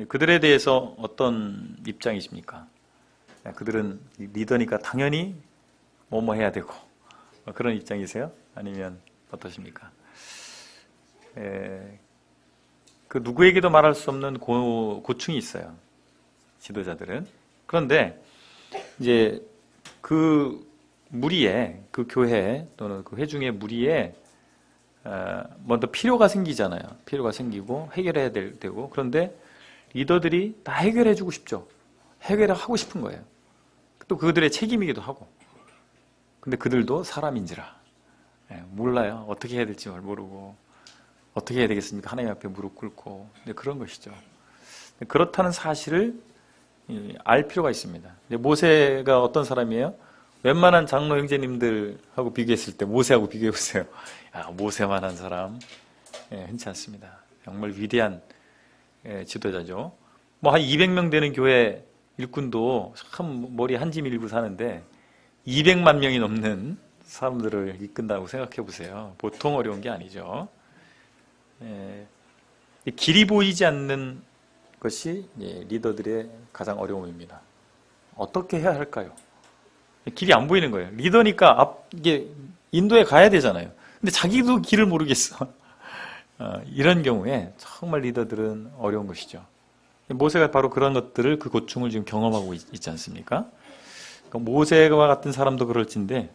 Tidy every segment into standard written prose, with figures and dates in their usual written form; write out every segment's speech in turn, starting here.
그들에 대해서 어떤 입장이십니까? 그들은 리더니까 당연히 뭐뭐 해야 되고 그런 입장이세요? 아니면 어떠십니까? 그 누구에게도 말할 수 없는 고충이 있어요. 지도자들은. 그런데 이제 그 무리에, 그 교회 또는 그 회중의 무리에 먼저 필요가 생기잖아요. 필요가 생기고 해결해야 되고, 그런데 리더들이 다 해결해 주고 싶죠. 해결을 하고 싶은 거예요. 또 그들의 책임이기도 하고. 근데 그들도 사람인지라 몰라요. 어떻게 해야 될지 모르고 어떻게 해야 되겠습니까? 하나님 앞에 무릎 꿇고. 그런 것이죠. 그렇다는 사실을 알 필요가 있습니다. 모세가 어떤 사람이에요? 웬만한 장로 형제님들하고 비교했을 때 모세하고 비교해 보세요. 모세만한 사람 흔치 않습니다. 정말 위대한 지도자죠. 뭐 한 200명 되는 교회 일꾼도 참 머리 한 짐 일고 사는데 200만 명이 넘는 사람들을 이끈다고 생각해 보세요. 보통 어려운 게 아니죠. 길이 보이지 않는 것이 리더들의 가장 어려움입니다. 어떻게 해야 할까요? 길이 안 보이는 거예요. 리더니까 이게 인도에 가야 되잖아요. 근데 자기도 길을 모르겠어. 이런 경우에 정말 리더들은 어려운 것이죠. 모세가 바로 그런 것들을, 그 고충을 지금 경험하고 있지 않습니까? 그러니까 모세와 같은 사람도 그럴진데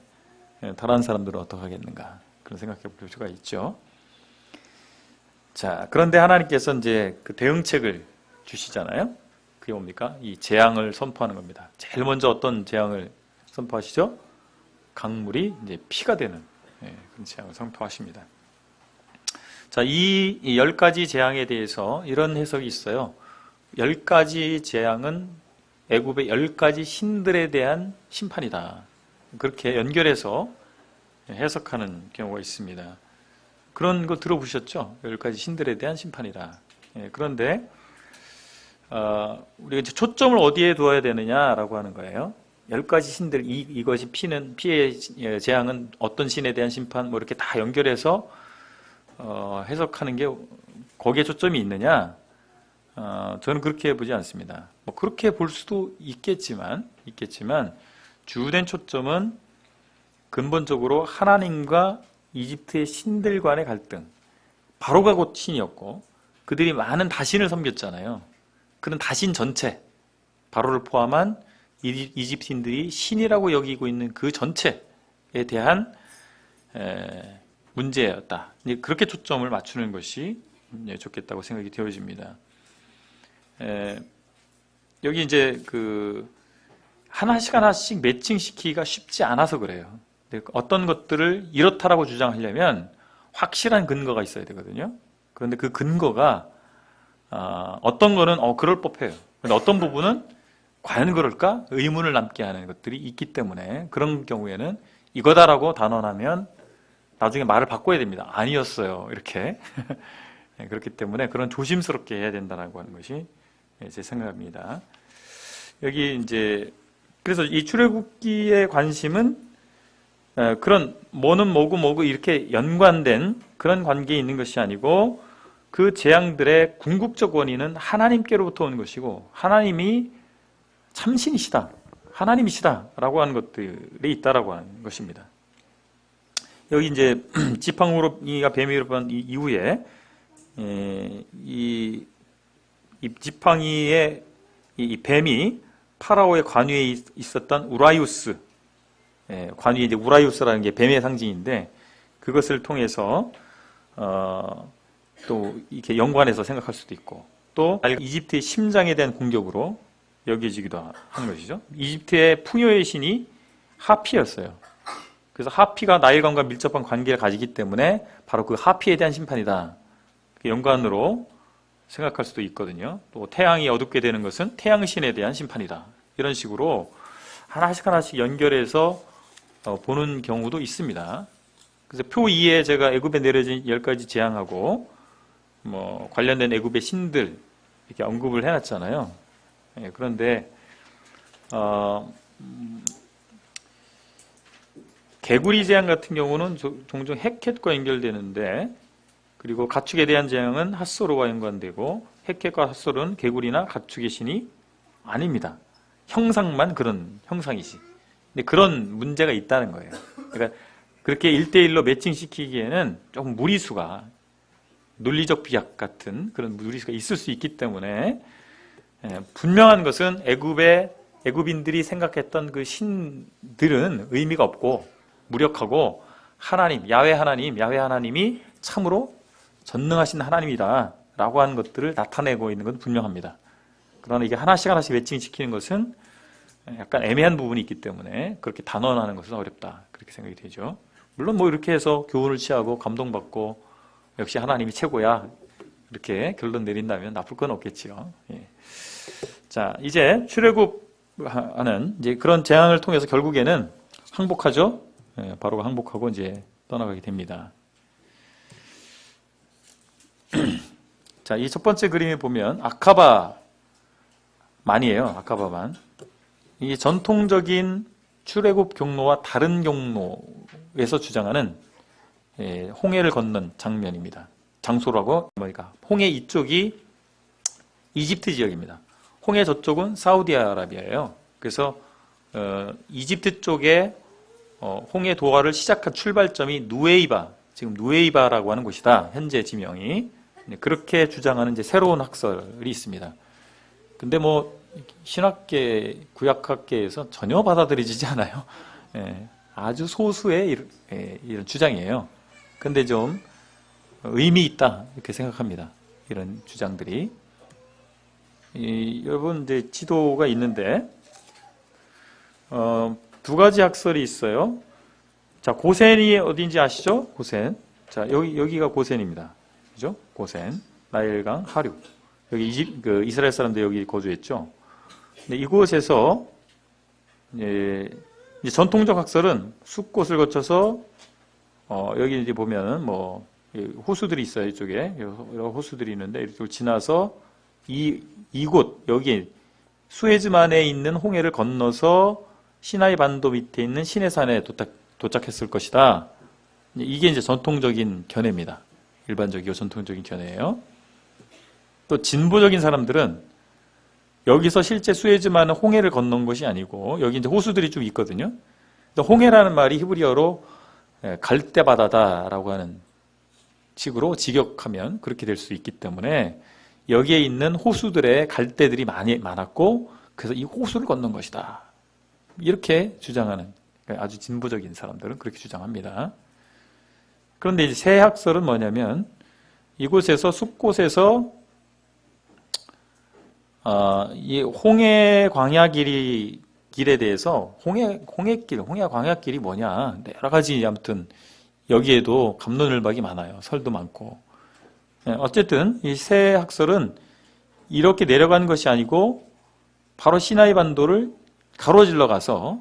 다른 사람들은 어떻게 하겠는가, 그런 생각해 볼 필요가 있죠. 자, 그런데 하나님께서 이제 그 대응책을 주시잖아요. 그게 뭡니까? 이 재앙을 선포하는 겁니다. 제일 먼저 어떤 재앙을 선포하시죠? 강물이 이제 피가 되는 그런 재앙을 선포하십니다. 자, 이 10가지 재앙에 대해서 이런 해석이 있어요. 10가지 재앙은 애굽의 10가지 신들에 대한 심판이다. 그렇게 연결해서 해석하는 경우가 있습니다. 그런 거 들어보셨죠? 10가지 신들에 대한 심판이다. 그런데 우리가 이제 초점을 어디에 두어야 되느냐라고 하는 거예요. 10가지 신들, 이것이 피의 재앙은 어떤 신에 대한 심판, 뭐 이렇게 다 연결해서 해석하는 게 거기에 초점이 있느냐? 저는 그렇게 보지 않습니다. 뭐 그렇게 볼 수도 있겠지만 주된 초점은 근본적으로 하나님과 이집트의 신들 간의 갈등. 바로가 곧 신이었고 그들이 많은 다신을 섬겼잖아요. 그런 다신 전체, 바로를 포함한 이집트인들이 신이라고 여기고 있는 그 전체에 대한 문제였다. 그렇게 초점을 맞추는 것이 좋겠다고 생각이 되어집니다. 여기 이제 하나씩 매칭시키기가 쉽지 않아서 그래요. 어떤 것들을 이렇다라고 주장하려면 확실한 근거가 있어야 되거든요. 그런데 그 근거가 어떤 거는 그럴 법해요. 그런데 어떤 부분은 과연 그럴까? 의문을 남게 하는 것들이 있기 때문에 그런 경우에는 이거다라고 단언하면 나중에 말을 바꿔야 됩니다. 아니었어요. 이렇게. 그렇기 때문에 그런 조심스럽게 해야 된다고 하는 것이 제 생각입니다. 여기 이제 그래서 이 출애굽기의 관심은 그런 뭐는 뭐고 이렇게 연관된 그런 관계에 있는 것이 아니고 그 재앙들의 궁극적 원인은 하나님께로부터 온 것이고 하나님이 참신이시다, 하나님이시다라고 하는 것들이 있다라고 하는 것입니다. 여기 이제 지팡이가 뱀이 본 이후에 이 지팡이의 이 뱀이 파라오의 관위에 있었던 우라이우스, 관위에 이제 우라이우스라는 게 뱀의 상징인데 그것을 통해서 또 이렇게 연관해서 생각할 수도 있고 또 이집트의 심장에 대한 공격으로 여겨지기도 하는 것이죠. 이집트의 풍요의 신이 하피였어요. 그래서 하피가 나일강과 밀접한 관계를 가지기 때문에 바로 그 하피에 대한 심판이다. 연관으로 생각할 수도 있거든요. 또 태양이 어둡게 되는 것은 태양신에 대한 심판이다. 이런 식으로 하나씩 연결해서 보는 경우도 있습니다. 그래서 표 2에 제가 애굽에 내려진 10가지 재앙하고 뭐 관련된 애굽의 신들 이렇게 언급을 해놨잖아요. 그런데 개구리 재앙 같은 경우는 종종 헷켓과 연결되는데 그리고 가축에 대한 재앙은 핫소로와 연관되고 헷객과 핫솔은 개구리나 가축의 신이 아닙니다. 형상만 그런 형상이지. 근데 그런 문제가 있다는 거예요. 그러니까 그렇게 1대1로 매칭시키기에는 조금 무리수가, 논리적 비약 같은 그런 무리수가 있을 수 있기 때문에, 분명한 것은 애굽인들이 생각했던 그 신들은 의미가 없고 무력하고, 하나님, 야훼 하나님이 참으로 전능하신 하나님이다 라고 하는 것들을 나타내고 있는 건 분명합니다. 그러나 이게 하나씩 매칭시키는 것은 약간 애매한 부분이 있기 때문에 그렇게 단언하는 것은 어렵다, 그렇게 생각이 되죠. 물론 뭐 이렇게 해서 교훈을 취하고 감동받고 역시 하나님이 최고야 이렇게 결론 내린다면 나쁠 건 없겠지요. 예. 자, 이제 출애굽하는 이제 그런 재앙을 통해서 결국에는 항복하죠. 예, 바로가 항복하고 이제 떠나가게 됩니다. 자, 이 첫 번째 그림에 보면 아카바만이에요. 아카바만. 이 전통적인 출애굽 경로와 다른 경로에서 주장하는 홍해를 건넌 장면입니다. 장소라고 뭐니까 홍해 이쪽이 이집트 지역입니다. 홍해 저쪽은 사우디아라비아예요. 그래서 이집트 쪽에 홍해 도하를 시작한 출발점이 누에이바, 지금 누에이바라고 하는 곳이다. 현재 지명이. 그렇게 주장하는 이제 새로운 학설이 있습니다. 근데 뭐 신학계, 구약학계에서 전혀 받아들여지지 않아요. 아주 소수의 이런 주장이에요. 근데 좀 의미 있다 이렇게 생각합니다. 이런 주장들이. 여러분 이제 지도가 있는데 두 가지 학설이 있어요. 자, 고센이 어딘지 아시죠? 고센. 자, 여기가 고센입니다. 그죠? 고센, 나일강, 하류. 여기 이스라엘 사람들 여기 거주했죠. 근데 이곳에서 이제 전통적 학설은 숲곳을 거쳐서 여기 이제 보면은 뭐 호수들이 있어요. 이쪽에 여러 호수들이 있는데 이쪽을 지나서 이곳 여기 수에즈만에 있는 홍해를 건너서 시나이 반도 밑에 있는 시내산에 도착했을 것이다. 이게 이제 전통적인 견해입니다. 일반적이고 전통적인 견해예요. 또 진보적인 사람들은 여기서 실제 수에즈만은 홍해를 건넌 것이 아니고 여기 이제 호수들이 좀 있거든요. 홍해라는 말이 히브리어로 갈대바다다라고 하는 식으로 직역하면 그렇게 될 수 있기 때문에 여기에 있는 호수들의 갈대들이 많았고 그래서 이 호수를 건넌 것이다. 이렇게 주장하는 아주 진보적인 사람들은 그렇게 주장합니다. 그런데 이제 새 학설은 뭐냐면 이곳에서 숲곳에서 이 홍해 광야길에 대해서 홍해길, 홍해 광야길이 뭐냐 여러 가지 아무튼 여기에도 갑론을박이 많아요. 설도 많고. 어쨌든 이 새 학설은 이렇게 내려간 것이 아니고 바로 시나이 반도를 가로질러 가서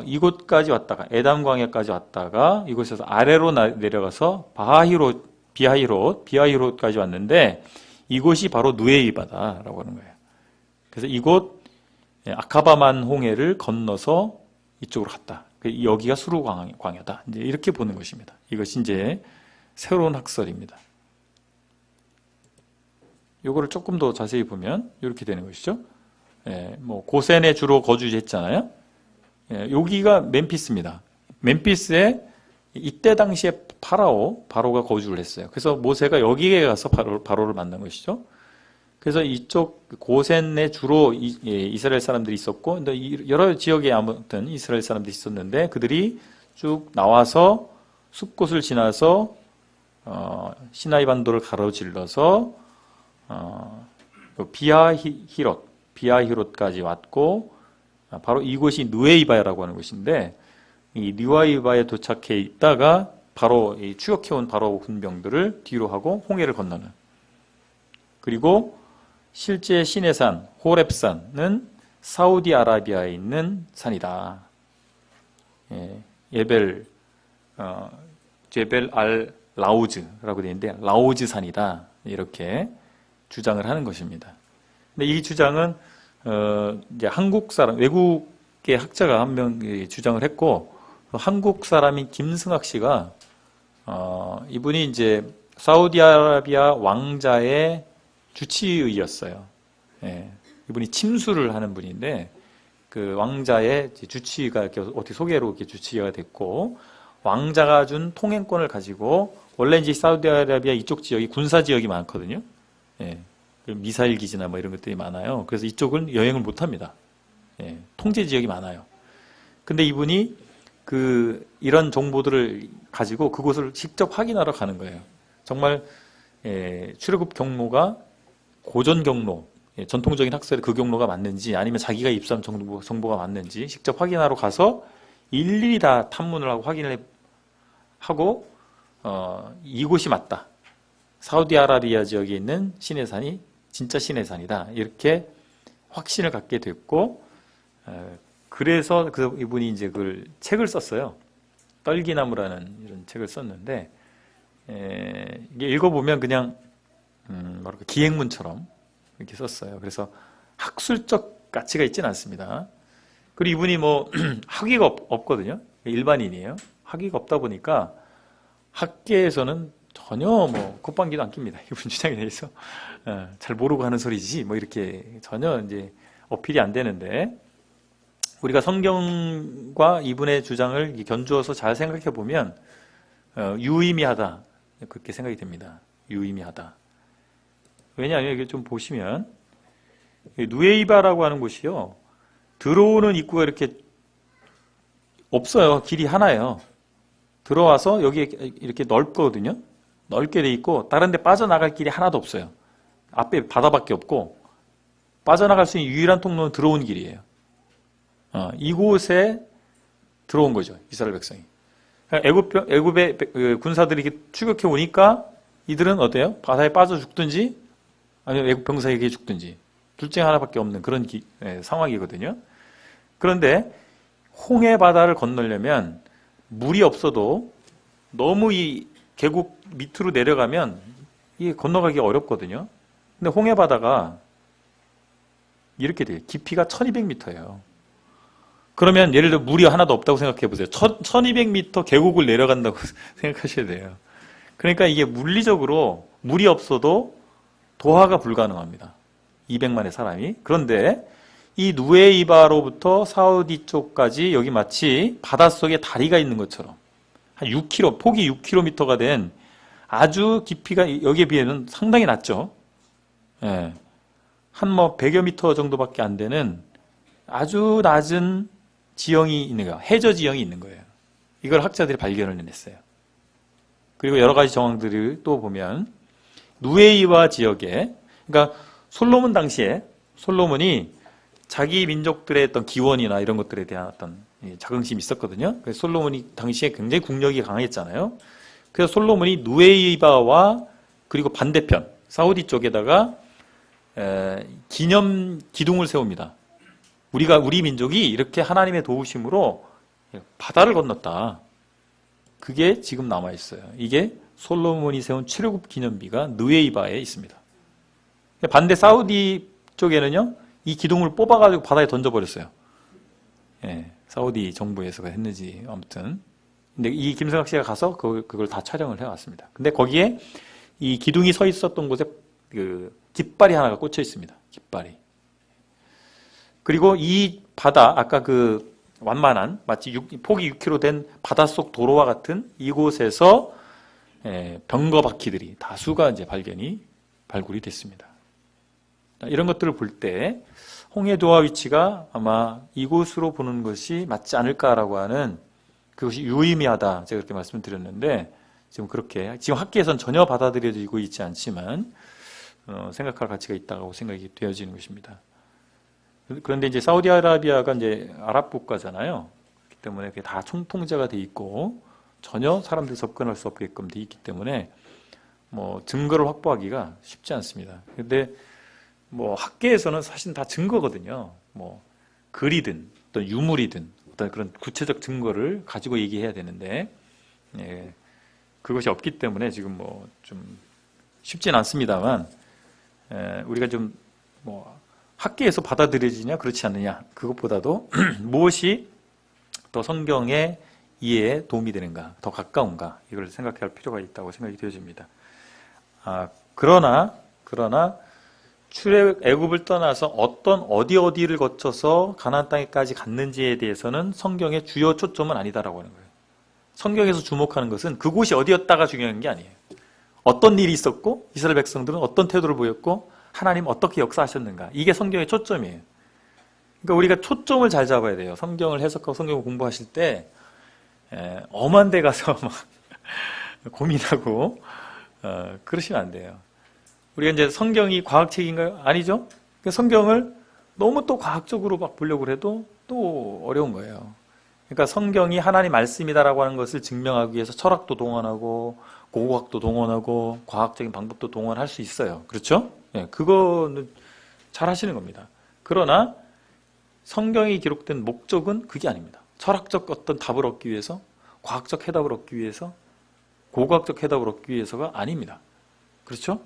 이곳까지 왔다가 에담 광야까지 왔다가 이곳에서 아래로 내려가서 비하히롯까지 왔는데 이곳이 바로 누에이바다라고 하는 거예요. 그래서 이곳 아카바만 홍해를 건너서 이쪽으로 갔다. 여기가 수르 광야다. 이제 이렇게 보는 것입니다. 이것이 이제 새로운 학설입니다. 요거를 조금 더 자세히 보면 이렇게 되는 것이죠. 뭐 고센에 주로 거주했잖아요. 여기가 멤피스입니다. 멤피스에 이때 당시에 바로가 거주를 했어요. 그래서 모세가 여기에 가서 바로를 만난 것이죠. 그래서 이쪽 고센에 주로 이스라엘 사람들이 있었고, 여러 지역에 아무튼 이스라엘 사람들이 있었는데 그들이 쭉 나와서 숲곳을 지나서 시나이 반도를 가로질러서 비하히롯까지 왔고, 바로 이곳이 누에이바라고 하는 곳인데 이 누에이바에 도착해 있다가 바로 추격해온 바로 군병들을 뒤로 하고 홍해를 건너는. 그리고 실제 시내산 호렙산은 사우디아라비아에 있는 산이다. 제벨 알 라우즈라고 되어 있는데 라우즈 산이다. 이렇게 주장을 하는 것입니다. 근데 이 주장은 이제 한국 사람, 외국의 학자가 한 명 주장을 했고, 한국 사람인 김승학 씨가, 이분이 이제 사우디아라비아 왕자의 주치의였어요. 예, 이분이 침수를 하는 분인데 그 왕자의 주치의가 이렇게 어떻게 소개로 이렇게 주치의가 됐고 왕자가 준 통행권을 가지고 원래 이제 사우디아라비아 이쪽 지역이 군사 지역이 많거든요. 예, 미사일 기지나 뭐 이런 것들이 많아요. 그래서 이쪽은 여행을 못 합니다. 예, 통제 지역이 많아요. 근데 이분이 이런 정보들을 가지고 그곳을 직접 확인하러 가는 거예요. 정말 출애굽 경로가 고전 경로, 전통적인 학설의 그 경로가 맞는지 아니면 자기가 입수한 정보가 맞는지 직접 확인하러 가서 일일이 다 탐문을 하고 확인을 하고 이곳이 맞다. 사우디아라비아 지역에 있는 시내산이 진짜 시내산이다. 이렇게 확신을 갖게 됐고 그래서 이분이 이제 그 책을 썼어요. 떨기나무라는 이런 책을 썼는데 이게 읽어보면 그냥 뭐랄까 기행문처럼 이렇게 썼어요. 그래서 학술적 가치가 있지는 않습니다. 그리고 이분이 뭐 학위가 없거든요. 일반인이에요. 학위가 없다 보니까 학계에서는 전혀 뭐 콧방귀도 안 낍니다. 이분 주장에 대해서 잘 모르고 하는 소리지 뭐 이렇게 전혀 이제 어필이 안 되는데 우리가 성경과 이분의 주장을 견주어서 잘 생각해 보면 유의미하다 그렇게 생각이 됩니다. 유의미하다. 왜냐하면 이게 좀 보시면 누에이바라고 하는 곳이요 들어오는 입구가 이렇게 없어요. 길이 하나예요. 들어와서 여기 이렇게 넓거든요. 넓게 돼 있고 다른 데 빠져나갈 길이 하나도 없어요. 앞에 바다밖에 없고 빠져나갈 수 있는 유일한 통로는 들어온 길이에요. 이곳에 들어온 거죠. 이스라엘 백성이. 애굽의 군사들이 이렇게 추격해 오니까 이들은 어때요? 바다에 빠져 죽든지 아니면 애굽 병사에게 죽든지 둘 중에 하나밖에 없는 그런 상황이거든요. 그런데 홍해 바다를 건너려면 물이 없어도 너무 이 계곡 밑으로 내려가면 이게 건너가기 어렵거든요. 근데 홍해 바다가 이렇게 돼요. 깊이가 1200m예요. 그러면 예를 들어 물이 하나도 없다고 생각해 보세요. 1200m 계곡을 내려간다고 생각하셔야 돼요. 그러니까 이게 물리적으로 물이 없어도 도하가 불가능합니다. 200만의 사람이. 그런데 이 누에이바로부터 사우디 쪽까지 여기 마치 바닷속에 다리가 있는 것처럼 한 6km, 폭이 6km가 된 아주 깊이가 여기에 비해는 상당히 낮죠. 예. 한 뭐 100여 미터 정도밖에 안 되는 아주 낮은 지형이 있는 거예요. 해저 지형이 있는 거예요. 이걸 학자들이 발견을 해냈어요. 그리고 여러 가지 정황들을 또 보면 누에이바 지역에 그러니까 솔로몬 당시에 솔로몬이 자기 민족들의 어떤 기원이나 이런 것들에 대한 어떤 자긍심이 있었거든요. 그래서 솔로몬이 당시에 굉장히 국력이 강했잖아요. 그래서 솔로몬이 누에이바와 그리고 반대편 사우디 쪽에다가 기념 기둥을 세웁니다. 우리 민족이 이렇게 하나님의 도우심으로 바다를 건넜다. 그게 지금 남아 있어요. 이게 솔로몬이 세운 출애굽 기념비가 누에이바에 있습니다. 반대 사우디 쪽에는요, 이 기둥을 뽑아가지고 바다에 던져버렸어요. 예, 사우디 정부에서가 했는지 아무튼. 근데 이 김성학 씨가 가서 그걸 다 촬영을 해왔습니다. 근데 거기에 이 기둥이 서 있었던 곳에 그 깃발이 하나가 꽂혀 있습니다. 깃발이. 그리고 이 바다, 아까 그 완만한 마치 폭이 6km 된 바닷속 도로와 같은 이곳에서 병거 바퀴들이 다수가 이제 발굴이 됐습니다. 이런 것들을 볼 때 홍해도와 위치가 아마 이곳으로 보는 것이 맞지 않을까라고 하는 그것이 유의미하다. 제가 그렇게 말씀을 드렸는데 지금 학계에서는 전혀 받아들여지고 있지 않지만 생각할 가치가 있다고 생각이 되어지는 것입니다. 그런데 이제 사우디아라비아가 이제 아랍 국가잖아요. 그렇기 때문에 그게 다 총통제가 돼 있고 전혀 사람들이 접근할 수 없게끔 돼 있기 때문에 뭐 증거를 확보하기가 쉽지 않습니다. 근데 뭐 학계에서는 사실 다 증거거든요. 뭐 글이든 어떤 유물이든 어떤 그런 구체적 증거를 가지고 얘기해야 되는데 그것이 없기 때문에 지금 뭐 좀 쉽진 않습니다만 우리가 좀 뭐 학계에서 받아들여지냐 그렇지 않느냐 그것보다도 무엇이 더 성경의 이해에 도움이 되는가 더 가까운가 이걸 생각할 필요가 있다고 생각이 되어집니다. 그러나 애굽을 떠나서 어디를 거쳐서 가나안 땅에까지 갔는지에 대해서는 성경의 주요 초점은 아니다라고 하는 거예요. 성경에서 주목하는 것은 그곳이 어디였다가 중요한 게 아니에요. 어떤 일이 있었고 이스라엘 백성들은 어떤 태도를 보였고 하나님 어떻게 역사하셨는가, 이게 성경의 초점이에요. 그러니까 우리가 초점을 잘 잡아야 돼요. 성경을 해석하고 성경을 공부하실 때 엄한 데 가서 막 고민하고 그러시면 안 돼요. 우리가 이제 성경이 과학책인가요? 아니죠. 그러니까 성경을 너무 또 과학적으로 막 보려고 해도 또 어려운 거예요. 그러니까 성경이 하나님 말씀이다라고 하는 것을 증명하기 위해서 철학도 동원하고 고고학도 동원하고 과학적인 방법도 동원할 수 있어요. 그렇죠? 네, 그거는 잘 하시는 겁니다. 그러나 성경이 기록된 목적은 그게 아닙니다. 철학적 어떤 답을 얻기 위해서, 과학적 해답을 얻기 위해서, 고고학적 해답을 얻기 위해서가 아닙니다. 그렇죠?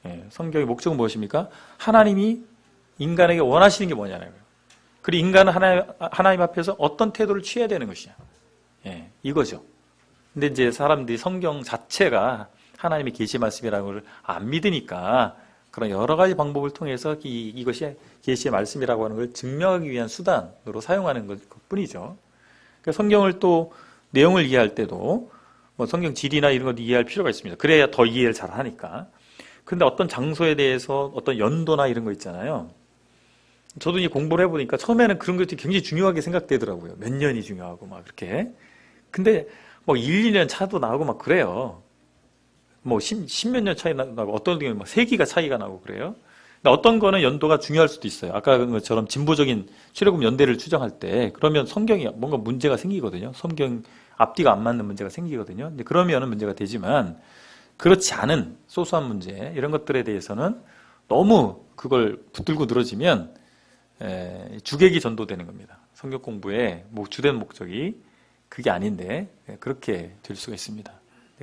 예, 성경의 목적은 무엇입니까? 하나님이 인간에게 원하시는 게 뭐냐고요. 그리고 인간은 하나님 앞에서 어떤 태도를 취해야 되는 것이냐. 예, 이거죠. 근데 이제 사람들이 성경 자체가 하나님의 계시 말씀이라는 걸 안 믿으니까 그런 여러 가지 방법을 통해서 이것이 계시의 말씀이라고 하는 걸 증명하기 위한 수단으로 사용하는 것뿐이죠. 그러니까 성경을 또 내용을 이해할 때도 뭐 성경 지리나 이런 것 이해할 필요가 있습니다. 그래야 더 이해를 잘 하니까. 근데 어떤 장소에 대해서 어떤 연도나 이런 거 있잖아요. 저도 이제 공부를 해보니까 처음에는 그런 것들이 굉장히 중요하게 생각되더라고요. 몇 년이 중요하고 막 그렇게. 근데 뭐 1, 2년 차도 나오고 막 그래요. 뭐 10몇 년 차이 나고 어떤 경우는 막 세기가 차이가 나고 그래요. 근데 어떤 거는 연도가 중요할 수도 있어요. 아까 그런 것처럼 진보적인 출애굽 연대를 추정할 때 그러면 성경이 뭔가 문제가 생기거든요. 성경 앞뒤가 안 맞는 문제가 생기거든요. 근데 그러면은 문제가 되지만 그렇지 않은 소소한 문제 이런 것들에 대해서는 너무 그걸 붙들고 늘어지면 주객이 전도되는 겁니다. 성경 공부의 주된 목적이 그게 아닌데 그렇게 될 수가 있습니다.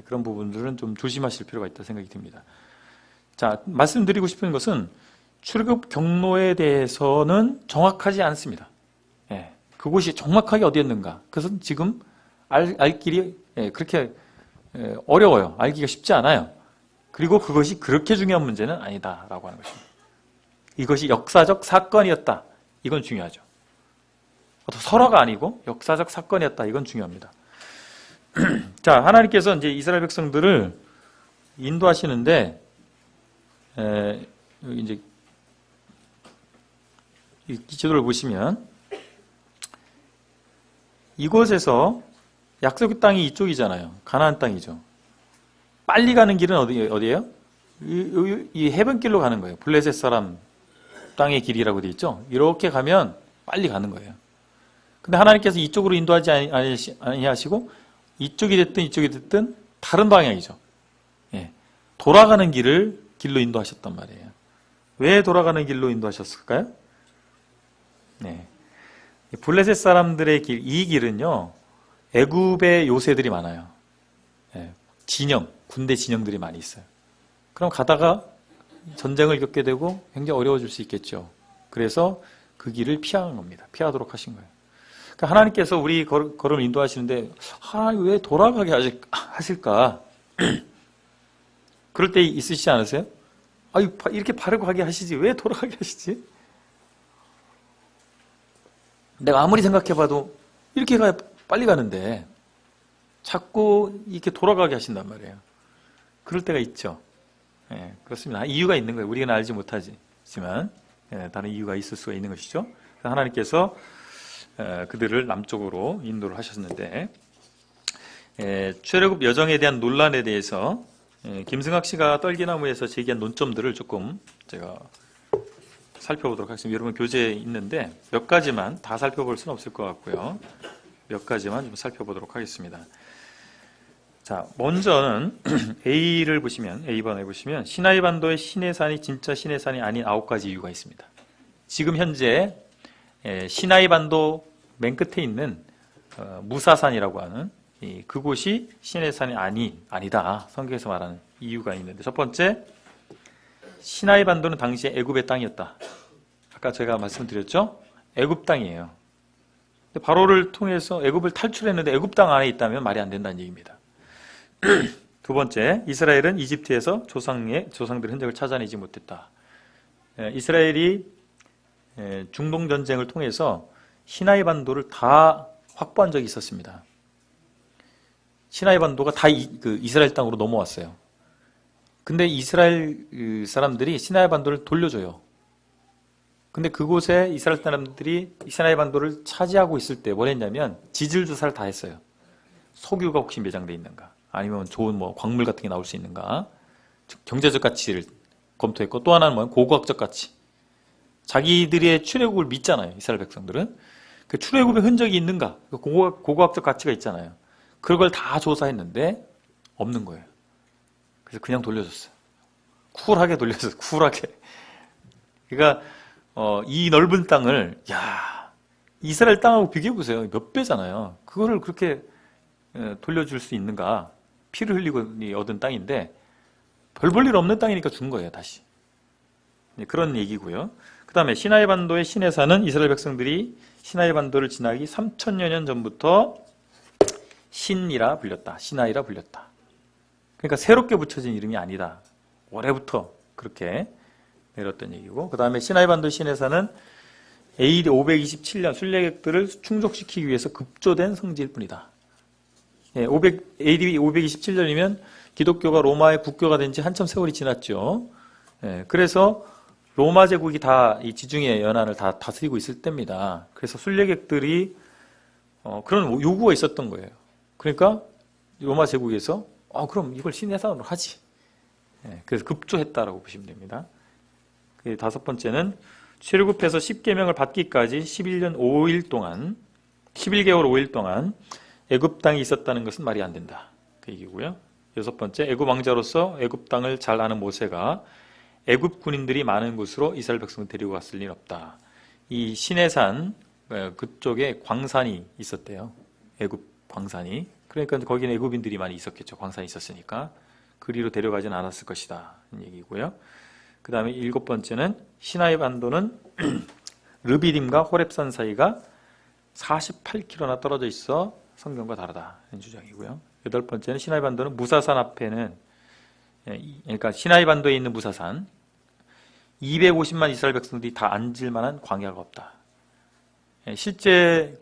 그런 부분들은 좀 조심하실 필요가 있다 생각이 듭니다. 자, 말씀드리고 싶은 것은 출애굽 경로에 대해서는 정확하지 않습니다. 그곳이 정확하게 어디였는가, 그것은 지금 알 길이 그렇게 어려워요. 알기가 쉽지 않아요. 그리고 그것이 그렇게 중요한 문제는 아니다라고 하는 것입니다. 이것이 역사적 사건이었다. 이건 중요하죠. 설화가 아니고 역사적 사건이었다. 이건 중요합니다. 자, 하나님께서 이제 이스라엘 백성들을 인도하시는데, 여기 이제 이 지도를 보시면 이곳에서 약속의 땅이 이쪽이잖아요. 가나안 땅이죠. 빨리 가는 길은 어디예요? 이 해변길로 가는 거예요. 블레셋 사람 땅의 길이라고 되어 있죠. 이렇게 가면 빨리 가는 거예요. 근데 하나님께서 이쪽으로 인도하지 아니하시고 이쪽이 됐든 다른 방향이죠. 돌아가는 길로 인도하셨단 말이에요. 왜 돌아가는 길로 인도하셨을까요? 블레셋 사람들의 길, 이 길은요, 애굽의 요새들이 많아요. 군대 진영들이 많이 있어요. 그럼 가다가 전쟁을 겪게 되고 굉장히 어려워질 수 있겠죠. 그래서 그 길을 피하는 겁니다. 피하도록 하신 거예요. 그러니까 하나님께서 우리 걸음을 인도하시는데 하나님 왜 돌아가게 하실까? 그럴 때 있으시지 않으세요? 이렇게 바르고 가게 하시지 왜 돌아가게 하시지? 내가 아무리 생각해봐도 이렇게 가야 빨리 가는데 자꾸 이렇게 돌아가게 하신단 말이에요. 그럴 때가 있죠. 그렇습니다. 이유가 있는 거예요. 우리가 알지 못하지만 다른 이유가 있을 수가 있는 것이죠. 하나님께서 그들을 남쪽으로 인도를 하셨는데, 출애굽 여정에 대한 논란에 대해서 김승학 씨가 떨기나무에서 제기한 논점들을 조금 제가 살펴보도록 하겠습니다. 여러분 교재에 있는데 몇 가지만 다 살펴볼 수는 없을 것 같고요. 몇 가지만 좀 살펴보도록 하겠습니다. 자, 먼저는 A를 보시면, A번에 보시면 시나이 반도의 시내산이 진짜 시내산이 아닌 9가지 이유가 있습니다. 지금 현재 시나이 반도 맨 끝에 있는 무사산이라고 하는 그곳이 시내산이 아니다. 성경에서 말하는 이유가 있는데, 첫 번째, 시나이 반도는 당시에 애굽의 땅이었다. 아까 제가 말씀드렸죠? 애굽 땅이에요. 바로를 통해서 애굽을 탈출했는데 애굽 땅 안에 있다면 말이 안 된다는 얘기입니다. 두 번째, 이스라엘은 이집트에서 조상들의 흔적을 찾아내지 못했다. 이스라엘이 중동 전쟁을 통해서 시나이 반도를 다 확보한 적이 있었습니다. 시나이 반도가 다 이스라엘 땅으로 넘어왔어요. 근데 이스라엘 사람들이 시나이 반도를 돌려줘요. 근데 그곳에 이스라엘 사람들이 시나이 반도를 차지하고 있을 때 뭘 했냐면 지질 조사를 다 했어요. 석유가 혹시 매장돼 있는가, 아니면 좋은 뭐 광물 같은 게 나올 수 있는가, 경제적 가치를 검토했고, 또 하나는 뭐냐, 고고학적 가치. 자기들의 출애굽을 믿잖아요. 이스라엘 백성들은 그 출애굽의 흔적이 있는가, 고고학적 가치가 있잖아요. 그걸 다 조사했는데 없는 거예요. 그래서 그냥 돌려줬어요. 쿨하게 돌려줬어요. 쿨하게. 그러니까 이 넓은 땅을, 이스라엘 땅하고 비교해보세요. 몇 배잖아요. 그거를 그렇게 돌려줄 수 있는가. 피를 흘리고 얻은 땅인데 별 볼 일 없는 땅이니까 준 거예요. 다시. 그런 얘기고요. 그 다음에 시나이 반도의 시내산은 이스라엘 백성들이 시나이 반도를 지나기 3000여 년 전부터 신이라 불렸다. 시나이라 불렸다. 그러니까 새롭게 붙여진 이름이 아니다. 올해부터 그렇게 내렸던 얘기고, 그 다음에 시나이 반도 시내산은 AD 527년 순례객들을 충족시키기 위해서 급조된 성지일 뿐이다. AD 527년이면 기독교가 로마의 국교가 된 지 한참 세월이 지났죠. 그래서 로마 제국이 다 이 지중해 연안을 다 다스리고 있을 때입니다. 그래서 순례객들이 그런 요구가 있었던 거예요. 그러니까 로마 제국에서 그럼 이걸 시내산으로 하지. 그래서 급조했다라고 보시면 됩니다. 다섯 번째는 출애굽해서 10계명을 받기까지 11년 5일 동안 11개월 5일 동안 애굽 땅이 있었다는 것은 말이 안 된다. 그 얘기고요. 여섯 번째, 애굽 왕자로서 애굽 땅을 잘 아는 모세가 애굽 군인들이 많은 곳으로 이스라엘 백성을 데리고 갔을 리는 없다. 이 시내산 그쪽에 광산이 있었대요. 애굽 광산이. 그러니까 거기는 애굽인들이 많이 있었겠죠. 광산이 있었으니까. 그리로 데려가진 않았을 것이다. 얘기고요. 그 다음에 일곱 번째는 시나이 반도는 르비딤과 호렙산 사이가 48km나 떨어져 있어 성경과 다르다는 주장이고요. 여덟 번째는 시나이 반도는 무사산 앞에는, 그러니까 시나이 반도에 있는 무사산 250만 이스라엘 백성들이 다 앉을 만한 광야가 없다. 실제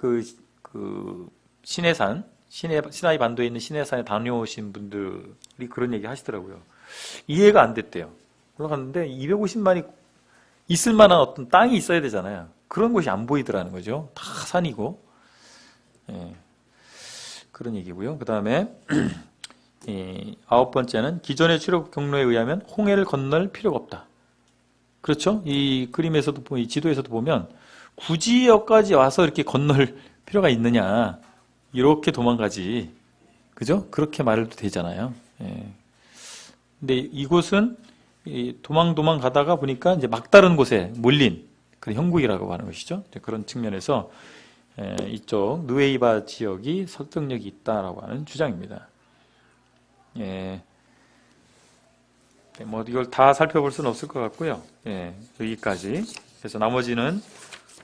시나이 반도에 있는 시내산에 다녀오신 분들이 그런 얘기 하시더라고요. 이해가 안 됐대요. 올라갔는데 250만이 있을 만한 어떤 땅이 있어야 되잖아요. 그런 곳이 안 보이더라는 거죠. 다 산이고. 그런 얘기고요. 그 다음에 아홉 번째는 기존의 출애굽 경로에 의하면 홍해를 건널 필요가 없다. 그렇죠? 이 그림에서도, 이 지도에서도 보면 굳이 여기까지 와서 이렇게 건널 필요가 있느냐. 이렇게 도망가지. 그죠? 그렇게 말해도 되잖아요. 근데 이곳은 도망 가다가 보니까 이제 막다른 곳에 몰린 그런 형국이라고 하는 것이죠. 그런 측면에서 이쪽 느웨이바 지역이 설득력이 있다라고 하는 주장입니다. 뭐 이걸 다 살펴볼 수는 없을 것 같고요. 여기까지. 그래서 나머지는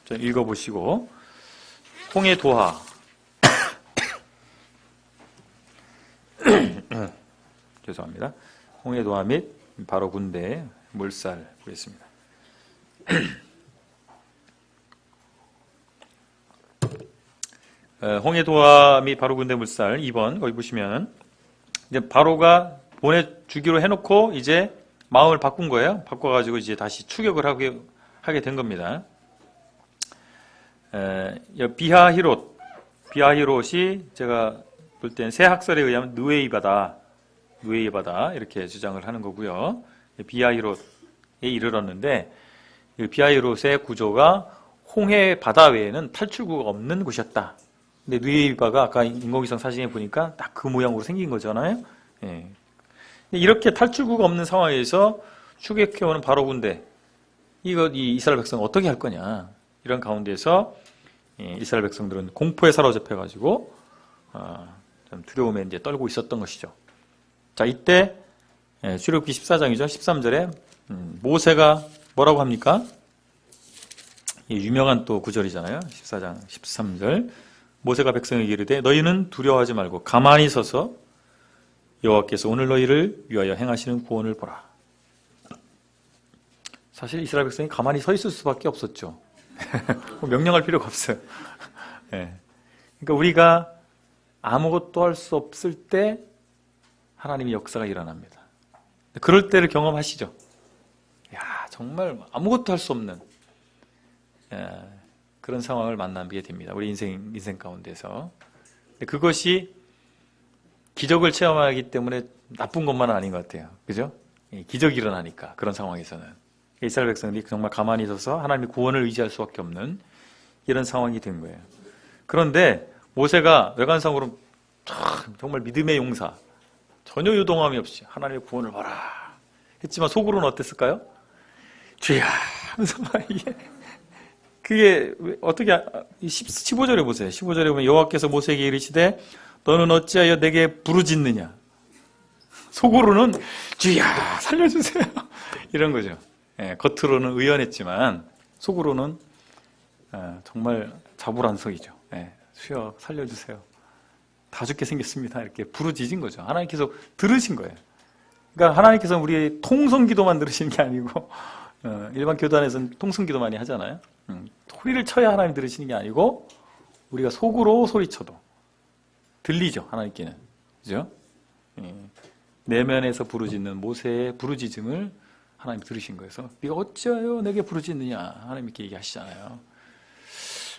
좀 읽어보시고, 홍해 도하. 죄송합니다. 홍해 도하 및 바로 군대 물살 보겠습니다. 홍해 도하 및 바로 군대 물살 2번 거기 보시면 이제 바로가 보내주기로 해놓고 이제 마음을 바꾼 거예요. 바꿔가지고 이제 다시 추격을 하게 된 겁니다. 비하히롯이 제가 볼 때는 새 학설에 의하면 느웨이바다 이렇게 주장을 하는 거고요. 비하히롯에 이르렀는데 비하히롯의 구조가 홍해 바다 외에는 탈출구가 없는 곳이었다. 근데 느웨이바가 아까 인공위성 사진에 보니까 딱 그 모양으로 생긴 거잖아요. 이렇게 탈출구가 없는 상황에서 추격해오는 바로 군대, 이 이스라엘 백성은 어떻게 할 거냐. 이런 가운데서 이스라엘 백성들은 공포에 사로잡혀가지고 좀 두려움에 이제 떨고 있었던 것이죠. 자, 이때 출애굽기 14장이죠. 13절에 모세가 뭐라고 합니까? 유명한 또 구절이잖아요. 14장 13절. 모세가 백성에게 이르되 너희는 두려워하지 말고 가만히 서서 여호와께서 오늘 너희를 위하여 행하시는 구원을 보라. 사실 이스라엘 백성이 가만히 서 있을 수밖에 없었죠. 명령할 필요가 없어요. 네. 그러니까 우리가 아무것도 할 수 없을 때 하나님의 역사가 일어납니다. 그럴 때를 경험하시죠. 야, 정말 아무것도 할 수 없는 그런 상황을 만나게 됩니다. 우리 인생 가운데서. 그것이 기적을 체험하기 때문에 나쁜 것만은 아닌 것 같아요. 그죠? 기적이 일어나니까 그런 상황에서는 이스라엘 백성들이 정말 가만히 있어서 하나님의 구원을 의지할 수밖에 없는 이런 상황이 된 거예요. 그런데 모세가 외관상으로 정말 믿음의 용사, 전혀 요동함이 없이 하나님의 구원을 봐라 했지만 속으로는 어땠을까요? 주야 하면서 막 그게 어떻게 15절에 보세요. 15절에 보면 여호와께서 모세에게 이르시되 너는 어찌하여 내게 부르짖느냐. 속으로는 주야 살려주세요 이런 거죠. 겉으로는 의연했지만 속으로는 정말 자불안석이죠. 주여 살려주세요. 다 죽게 생겼습니다. 이렇게 부르짖은 거죠. 하나님께서 들으신 거예요. 그러니까 하나님께서 우리의 통성기도만 들으시는 게 아니고 일반 교단에서는 통성기도 많이 하잖아요. 소리를 쳐야 하나님 들으시는 게 아니고 우리가 속으로 소리쳐도 들리죠. 하나님께는. 그죠? 내면에서 부르짖는 모세의 부르짖음을 하나님 들으신 거예요. 그래서 네가 어찌하여 내게 부르짖느냐 하나님 이렇게 얘기하시잖아요.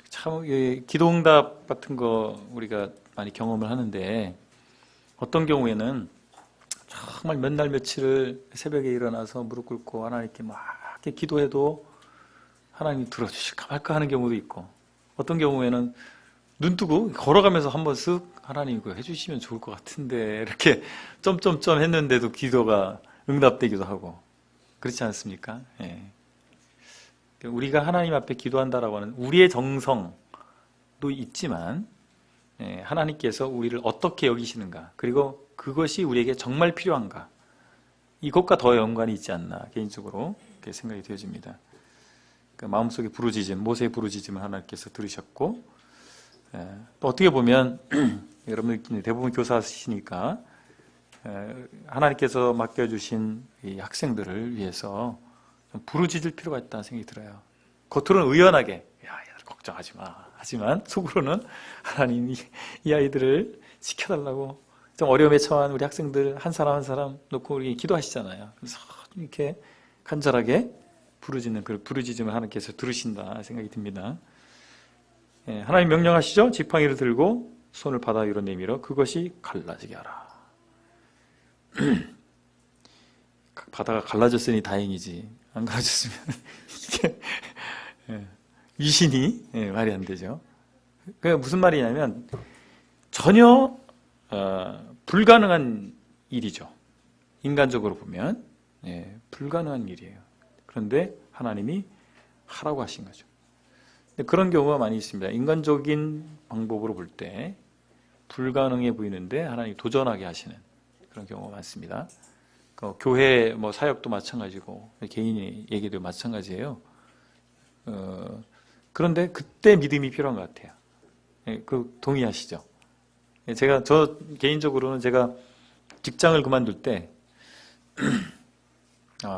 참 기도응답 같은 거 우리가 많이 경험을 하는데 어떤 경우에는 정말 몇 날 며칠을 새벽에 일어나서 무릎 꿇고 하나님께 막 이렇게 기도해도 하나님이 들어주실까 말까 하는 경우도 있고 어떤 경우에는 눈 뜨고 걸어가면서 한번 쓱 하나님 이거 해주시면 좋을 것 같은데 이렇게 점점점 했는데도 기도가 응답되기도 하고 그렇지 않습니까? 우리가 하나님 앞에 기도한다라고 하는 우리의 정성도 있지만 하나님께서 우리를 어떻게 여기시는가 그리고 그것이 우리에게 정말 필요한가 이것과 더 연관이 있지 않나 개인적으로 그렇게 생각이 되어집니다. 마음속에 부르짖음, 모세의 부르짖음을 하나님께서 들으셨고 또 어떻게 보면 여러분 대부분 교사시니까 하나님께서 맡겨주신 이 학생들을 위해서 좀 부르짖을 필요가 있다는 생각이 들어요. 겉으로는 의연하게 야 얘들 걱정하지 마 하지만 속으로는 하나님이 이 아이들을 지켜달라고 좀 어려움에 처한 우리 학생들 한 사람 한 사람 놓고 우리 기도하시잖아요. 그래서 이렇게 간절하게 부르짖는 그 부르짖음을 하나님께서 들으신다 생각이 듭니다. 하나님 명령하시죠. 지팡이를 들고 손을 바다 위로 내밀어 그것이 갈라지게 하라. 바다가 갈라졌으니 다행이지 안 갈라졌으면 이게 위신이 말이 안 되죠. 그게 무슨 말이냐면 전혀 불가능한 일이죠. 인간적으로 보면 불가능한 일이에요. 그런데 하나님이 하라고 하신 거죠. 그런 경우가 많이 있습니다. 인간적인 방법으로 볼 때 불가능해 보이는데 하나님이 도전하게 하시는 그런 경우가 많습니다. 교회 사역도 마찬가지고 개인의 얘기도 마찬가지예요. 그런데 그때 믿음이 필요한 것 같아요. 동의하시죠? 저 개인적으로는 제가 직장을 그만둘 때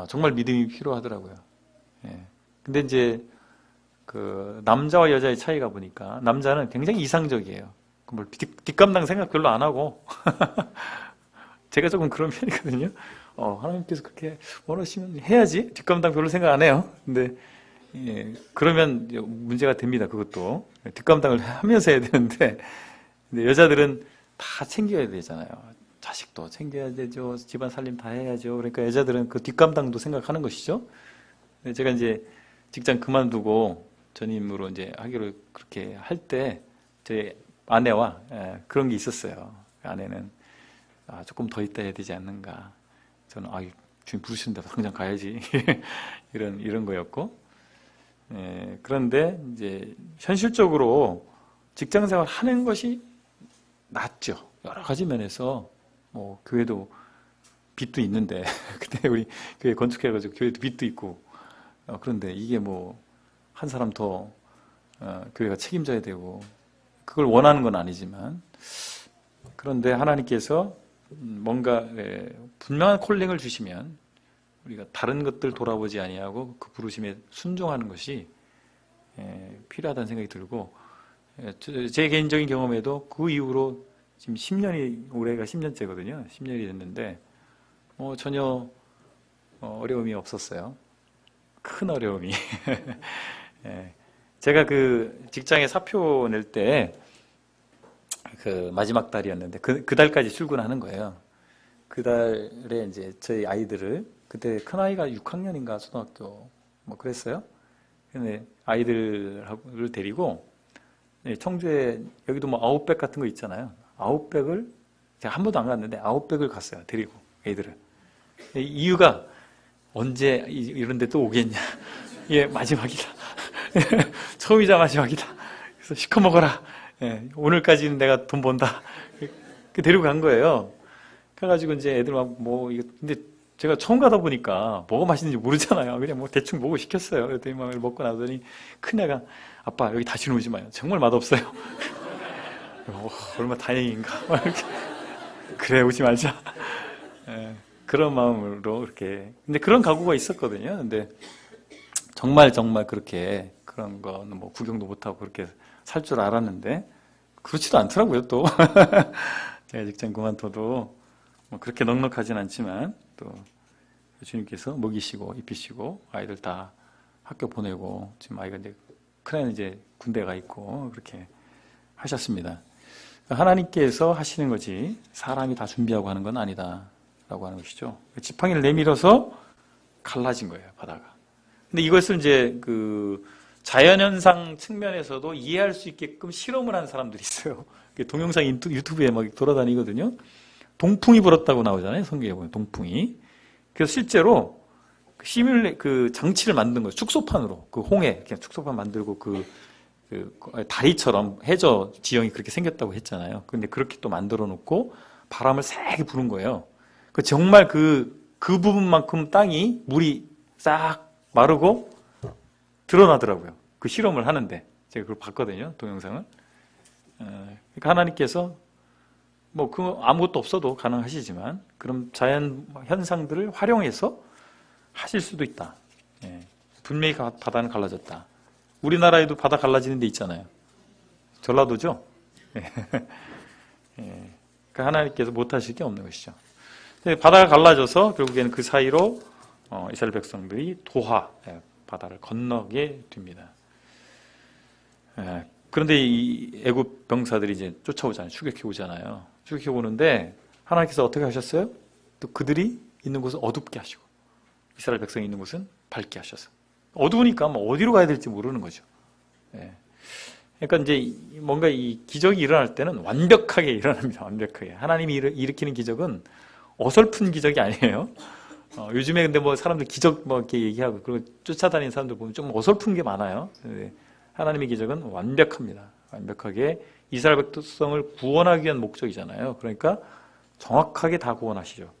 정말 믿음이 필요하더라고요. 근데 이제 남자와 여자의 차이가 보니까 남자는 굉장히 이상적이에요. 뭘 뒷감당 생각 별로 안 하고 제가 조금 그런 편이거든요. 하나님께서 그렇게 원하시면 해야지 뒷감당 별로 생각 안 해요. 근데 그러면 문제가 됩니다. 그것도 뒷감당을 하면서 해야 되는데 근데 여자들은 다 챙겨야 되잖아요. 자식도 챙겨야 되죠. 집안 살림 다 해야죠. 그러니까 여자들은 그 뒷감당도 생각하는 것이죠. 제가 이제 직장 그만두고 전임으로 이제 하기로 그렇게 할 때 제 아내와 그런 게 있었어요. 아내는 조금 더 있다 해야 되지 않는가. 저는 주님 부르시는데 당장 가야지 이런 거였고. 그런데 이제 현실적으로 직장생활 하는 것이 낫죠. 여러 가지 면에서 교회도 빚도 있는데 그때 우리 교회 건축해가지고 교회도 빚도 있고 그런데 이게 한 사람 더 교회가 책임져야 되고 그걸 원하는 건 아니지만 그런데 하나님께서 뭔가 분명한 콜링을 주시면 우리가 다른 것들 돌아보지 아니하고 그 부르심에 순종하는 것이 필요하다는 생각이 들고, 제 개인적인 경험에도 그 이후로 지금 10년이, 올해가 10년째거든요. 10년이 됐는데 전혀 어려움이 없었어요. 큰 어려움이. 제가 그 직장에 사표 낼 때 그 마지막 달이었는데 그 달까지 출근하는 거예요. 그 달에 이제 저희 아이들을, 그때 큰 아이가 6학년인가 초등학교 뭐 그랬어요. 근데 아이들을 데리고 청주에, 여기도 뭐 아웃백 같은 거 있잖아요. 아웃백을 제가 한 번도 안 갔는데 아웃백을 갔어요. 데리고 애들을. 이유가 언제 이런 데 또 오겠냐. 예, 마지막이다. 처음이자 마지막이다. 그래서 시커먹어라. 예, 오늘까지는 내가 돈 번다. 데리고 간 거예요. 가가지고 이제 애들 막 근데 제가 처음 가다 보니까 뭐가 맛있는지 모르잖아요. 그냥 뭐 대충 먹고 시켰어요. 그랬더니 막 먹고 나더니 큰애가, 아빠 여기 다시는 오지 마요. 정말 맛없어요. 얼마나 다행인가. 그래, 오지 말자. 예, 그런 마음으로 이렇게. 근데 그런 각오가 있었거든요. 근데 정말 그렇게 그런 거는 뭐 구경도 못하고 그렇게 살 줄 알았는데 그렇지도 않더라고요. 또 제가 직장 그만둬도 뭐 그렇게 넉넉하진 않지만 또 주님께서 먹이시고 입히시고 아이들 다 학교 보내고, 지금 아이가 이제 큰애는 이제 군대 가 있고 그렇게 하셨습니다. 하나님께서 하시는 거지 사람이 다 준비하고 하는 건 아니다라고 하는 것이죠. 지팡이를 내밀어서 갈라진 거예요, 바다가. 근데 이것을 이제 그 자연현상 측면에서도 이해할 수 있게끔 실험을 한 사람들이 있어요. 동영상 유튜브에 막 돌아다니거든요. 동풍이 불었다고 나오잖아요. 성경에 보면 동풍이. 그래서 실제로 그 장치를 만든 거예요. 축소판으로. 그 홍해, 그냥 축소판 만들고 그 다리처럼 해저 지형이 그렇게 생겼다고 했잖아요. 근데 그렇게 또 만들어 놓고 바람을 세게 부는 거예요. 정말 그 부분만큼 땅이, 물이 싹 마르고 드러나더라고요. 그 실험을 하는데. 제가 그걸 봤거든요. 동영상을. 그러니까 하나님께서 뭐 아무것도 없어도 가능하시지만 그럼 자연 현상들을 활용해서 하실 수도 있다. 분명히 바다는 갈라졌다. 우리나라에도 바다 갈라지는 데 있잖아요. 전라도죠. 그러니까 하나님께서 못하실 게 없는 것이죠. 바다가 갈라져서 결국에는 그 사이로 이스라엘 백성들이 바다를 건너게 됩니다. 그런데 이 애굽 병사들이 이제 쫓아오잖아요. 추격해 오잖아요. 추격해 오는데 하나님께서 어떻게 하셨어요? 또 그들이 있는 곳은 어둡게 하시고 이스라엘 백성이 있는 곳은 밝게 하셔서, 어두우니까 뭐 어디로 가야 될지 모르는 거죠. 그러니까 이제 뭔가 이 기적이 일어날 때는 완벽하게 일어납니다. 완벽하게. 하나님이 일으키는 기적은 어설픈 기적이 아니에요. 요즘에 근데 뭐 사람들 기적 뭐 이렇게 얘기하고 그리고 쫓아다니는 사람들 보면 좀 어설픈 게 많아요. 하나님의 기적은 완벽합니다. 완벽하게 이스라엘 백성을 구원하기 위한 목적이잖아요. 그러니까 정확하게 다 구원하시죠.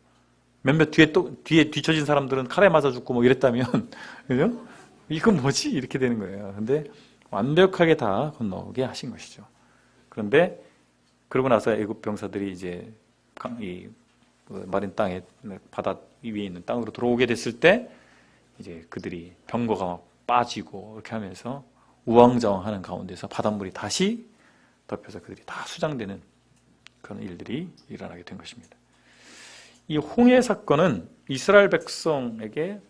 몇몇 뒤에 뒤처진 사람들은 칼에 맞아 죽고 뭐 이랬다면, 그죠? 이건 뭐지? 이렇게 되는 거예요. 근데 완벽하게 다 건너오게 하신 것이죠. 그런데 그러고 나서 애굽 병사들이 이제 이 마른 땅에, 바다 위에 있는 땅으로 들어오게 됐을 때 이제 그들이 병거가 막 빠지고 이렇게 하면서 우왕좌왕하는 가운데서 바닷물이 다시 덮여서 그들이 다 수장되는 그런 일들이 일어나게 된 것입니다. 이 홍해 사건은 이스라엘 백성에게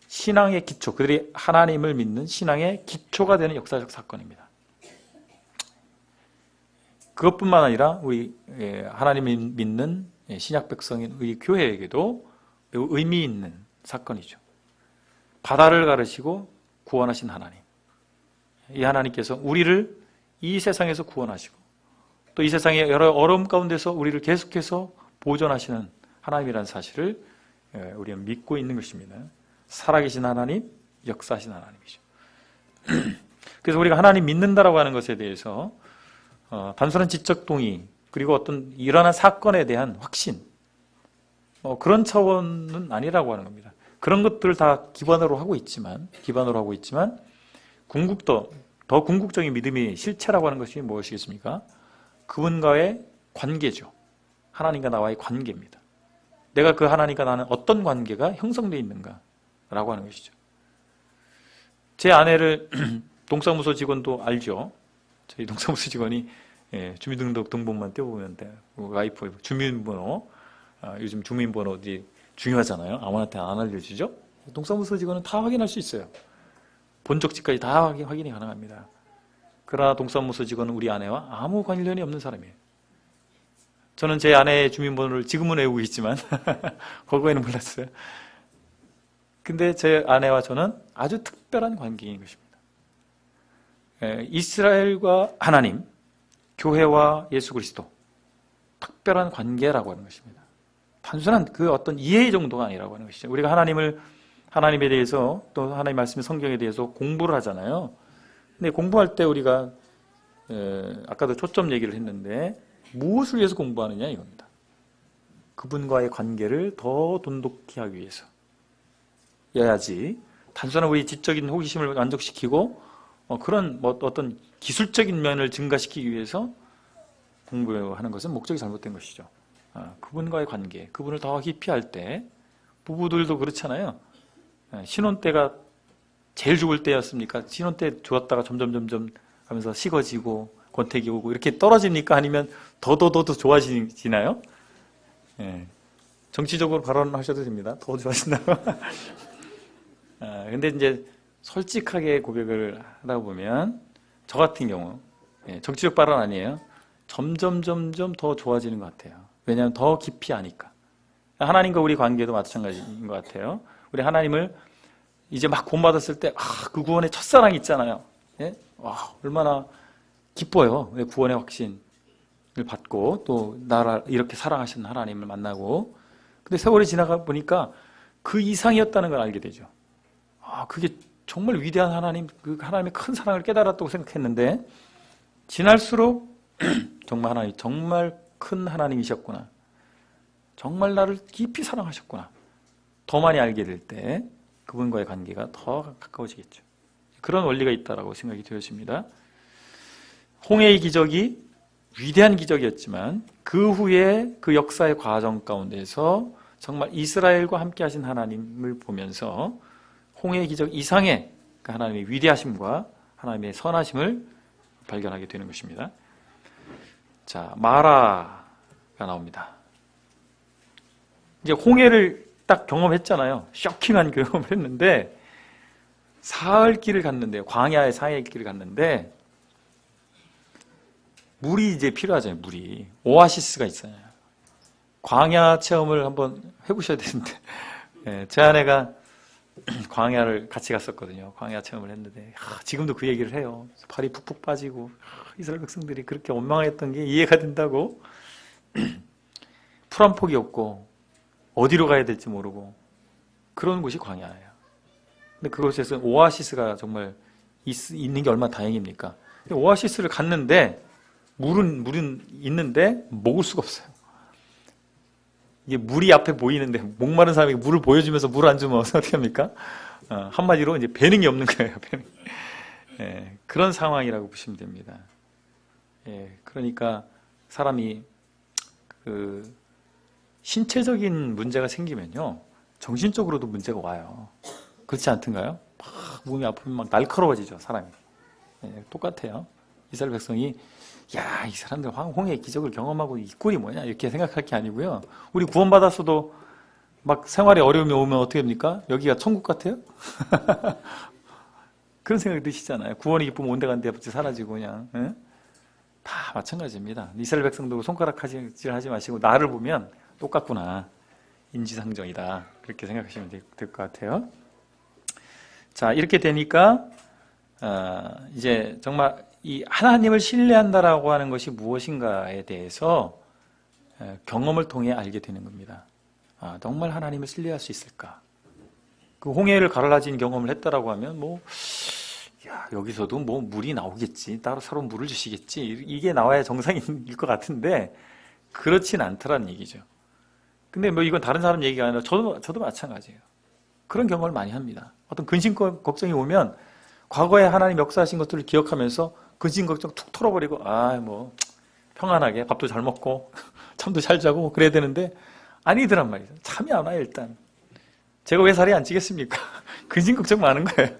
신앙의 기초, 그들이 하나님을 믿는 신앙의 기초가 되는 역사적 사건입니다. 그것뿐만 아니라 우리 하나님을 믿는 신약 백성인 우리 교회에게도 매우 의미 있는 사건이죠. 바다를 가르시고 구원하신 하나님. 이 하나님께서 우리를 이 세상에서 구원하시고 또 이 세상의 여러 어려움 가운데서 우리를 계속해서 보존하시는 하나님이라는 사실을 우리는 믿고 있는 것입니다. 살아계신 하나님, 역사하신 하나님이죠. 그래서 우리가 하나님 믿는다라고 하는 것에 대해서 단순한 지적 동의 그리고 어떤 일어난 사건에 대한 확신 그런 차원은 아니라고 하는 겁니다. 그런 것들을 다 기반으로 하고 있지만 더 궁극적인 믿음의 실체라고 하는 것이 무엇이겠습니까? 그분과의 관계죠. 하나님과 나와의 관계입니다. 내가 그 하나님과 나는 어떤 관계가 형성되어 있는가라고 하는 것이죠. 제 아내를 동사무소 직원도 알죠. 저희 동사무소 직원이 주민등록 등본만 떼어보면 돼요. 와이프 주민번호, 요즘 주민번호 어디 중요하잖아요. 아무한테 안 알려주죠. 동사무소 직원은 다 확인할 수 있어요. 본적지까지 다 확인이 가능합니다. 그러나 동사무소 직원은 우리 아내와 아무 관련이 없는 사람이에요. 저는 제 아내의 주민번호를 지금은 외우고 있지만 과거에는 몰랐어요. 근데 제 아내와 저는 아주 특별한 관계인 것입니다. 이스라엘과 하나님, 교회와 예수 그리스도, 특별한 관계라고 하는 것입니다. 단순한 그 어떤 이해 정도가 아니라고 하는 것이죠. 우리가 하나님에 대해서 또 하나님 말씀의 성경에 대해서 공부를 하잖아요. 근데 공부할 때 우리가 아까도 초점 얘기를 했는데 무엇을 위해서 공부하느냐 이겁니다. 그분과의 관계를 더 돈독히 하기 위해서 여야지 단순한 우리 지적인 호기심을 만족시키고 그런 어떤 기술적인 면을 증가시키기 위해서 공부하는 것은 목적이 잘못된 것이죠. 그분과의 관계, 그분을 더 깊이 할 때 부부들도 그렇잖아요. 신혼 때가 제일 좋을 때였습니까? 신혼 때 좋았다가 점점 하면서 식어지고 권태기 오고 이렇게 떨어집니까? 아니면 더 좋아지나요? 정치적으로 발언하셔도 됩니다. 더 좋아진다고. 근데 이제 솔직하게 고백을 하다 보면 저 같은 경우 정치적 발언 아니에요. 점점 더 좋아지는 것 같아요. 왜냐하면 더 깊이 아니까. 하나님과 우리 관계도 마찬가지인 것 같아요. 우리 하나님을 이제 막 구원받았을 때 그 구원의 첫사랑이 있잖아요. 와, 얼마나 기뻐요. 구원의 확신을 받고 또 나를 이렇게 사랑하시는 하나님을 만나고. 근데 세월이 지나가 보니까 그 이상이었다는 걸 알게 되죠. 그게 정말 위대한 하나님, 그 하나님의 큰 사랑을 깨달았다고 생각했는데 지날수록 정말 하나님 정말 큰 하나님이셨구나. 정말 나를 깊이 사랑하셨구나. 더 많이 알게 될 때 그분과의 관계가 더 가까워지겠죠. 그런 원리가 있다고 생각이 되어집니다. 홍해의 기적이 위대한 기적이었지만 그 후에 그 역사의 과정 가운데서 정말 이스라엘과 함께 하신 하나님을 보면서 홍해의 기적 이상의 그 하나님의 위대하심과 하나님의 선하심을 발견하게 되는 것입니다. 자, 마라가 나옵니다. 이제 홍해를 딱 경험했잖아요. 쇼킹한 경험을 했는데 사흘 길을 갔는데요. 광야의 사흘 길을 갔는데 물이 이제 필요하잖아요. 물이. 오아시스가 있어요. 광야 체험을 한번 해보셔야 되는데 제 아내가 광야를 같이 갔었거든요. 광야 체험을 했는데 지금도 그 얘기를 해요. 발이 푹푹 빠지고 이스라엘 백성들이 그렇게 원망했던 게 이해가 된다고. 풀 한 폭이 없고 어디로 가야 될지 모르고 그런 곳이 광야예요. 근데 그곳에서 오아시스가 정말 있는 게 얼마나 다행입니까? 오아시스를 갔는데 물은 있는데 먹을 수가 없어요. 이게 물이 앞에 보이는데 목마른 사람이 물을 보여주면서 물 안 주면 어떻게 합니까? 한마디로 이제 배능이 없는 거예요. 배능. 그런 상황이라고 보시면 됩니다. 그러니까 사람이 그 신체적인 문제가 생기면요 정신적으로도 문제가 와요. 그렇지 않던가요? 막 몸이 아프면 막 날카로워지죠 사람이. 똑같아요. 이스라엘 백성이 야, 이 사람들 홍해의 기적을 경험하고 이 꼴이 뭐냐 이렇게 생각할 게 아니고요. 우리 구원받았어도 막 생활에 어려움이 오면 어떻게 합니까? 여기가 천국 같아요? 그런 생각이 드시잖아요. 구원이 기쁘면 온데간데 없이 사라지고 그냥 다 마찬가지입니다. 이스라엘 백성도 손가락질 하지 마시고 나를 보면 똑같구나. 인지상정이다. 그렇게 생각하시면 될 것 같아요. 자, 이렇게 되니까 이제 정말 이 하나님을 신뢰한다라고 하는 것이 무엇인가에 대해서 경험을 통해 알게 되는 겁니다. 정말 하나님을 신뢰할 수 있을까? 그 홍해를 가라진 경험을 했다라고 하면 여기서도 물이 나오겠지. 따로 새로운 물을 주시겠지. 이게 나와야 정상일 것 같은데 그렇진 않더라는 얘기죠. 근데 이건 다른 사람 얘기가 아니라 저도 마찬가지예요. 그런 경험을 많이 합니다. 어떤 근심 걱정이 오면 과거에 하나님 역사하신 것들을 기억하면서 근심 걱정 툭 털어버리고 평안하게 밥도 잘 먹고 잠도 잘 자고 그래야 되는데 아니더란 말이죠. 잠이 안 와요, 일단. 제가 왜 살이 안 찌겠습니까? 근심 걱정 많은 거예요.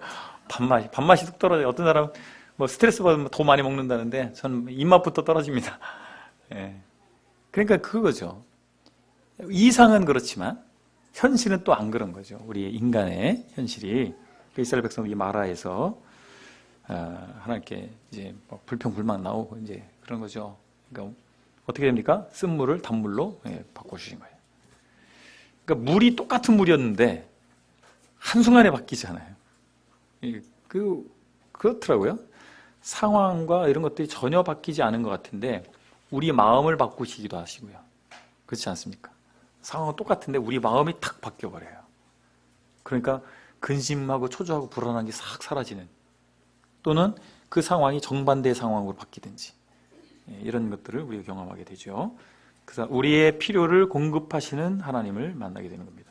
밥맛이 뚝 떨어져요. 어떤 사람은 뭐 스트레스 받으면 더 많이 먹는다는데 저는 입맛부터 떨어집니다. 예. 그러니까 그거죠. 이상은 그렇지만 현실은 또 안 그런 거죠. 우리 인간의 현실이 이스라엘 백성들이 마라에서 하나님께 이제 뭐 불평불만 나오고 이제 그런 거죠. 그러니까 어떻게 됩니까? 쓴 물을 단물로 바꿔주신 거예요. 그러니까 물이 똑같은 물이었는데 한순간에 바뀌잖아요. 그렇더라고요. 상황과 이런 것들이 전혀 바뀌지 않은 것 같은데 우리 마음을 바꾸시기도 하시고요. 그렇지 않습니까? 상황은 똑같은데 우리 마음이 탁 바뀌어버려요. 그러니까 근심하고 초조하고 불안한 게 싹 사라지는, 또는 그 상황이 정반대의 상황으로 바뀌든지, 이런 것들을 우리가 경험하게 되죠. 그래서 우리의 필요를 공급하시는 하나님을 만나게 되는 겁니다.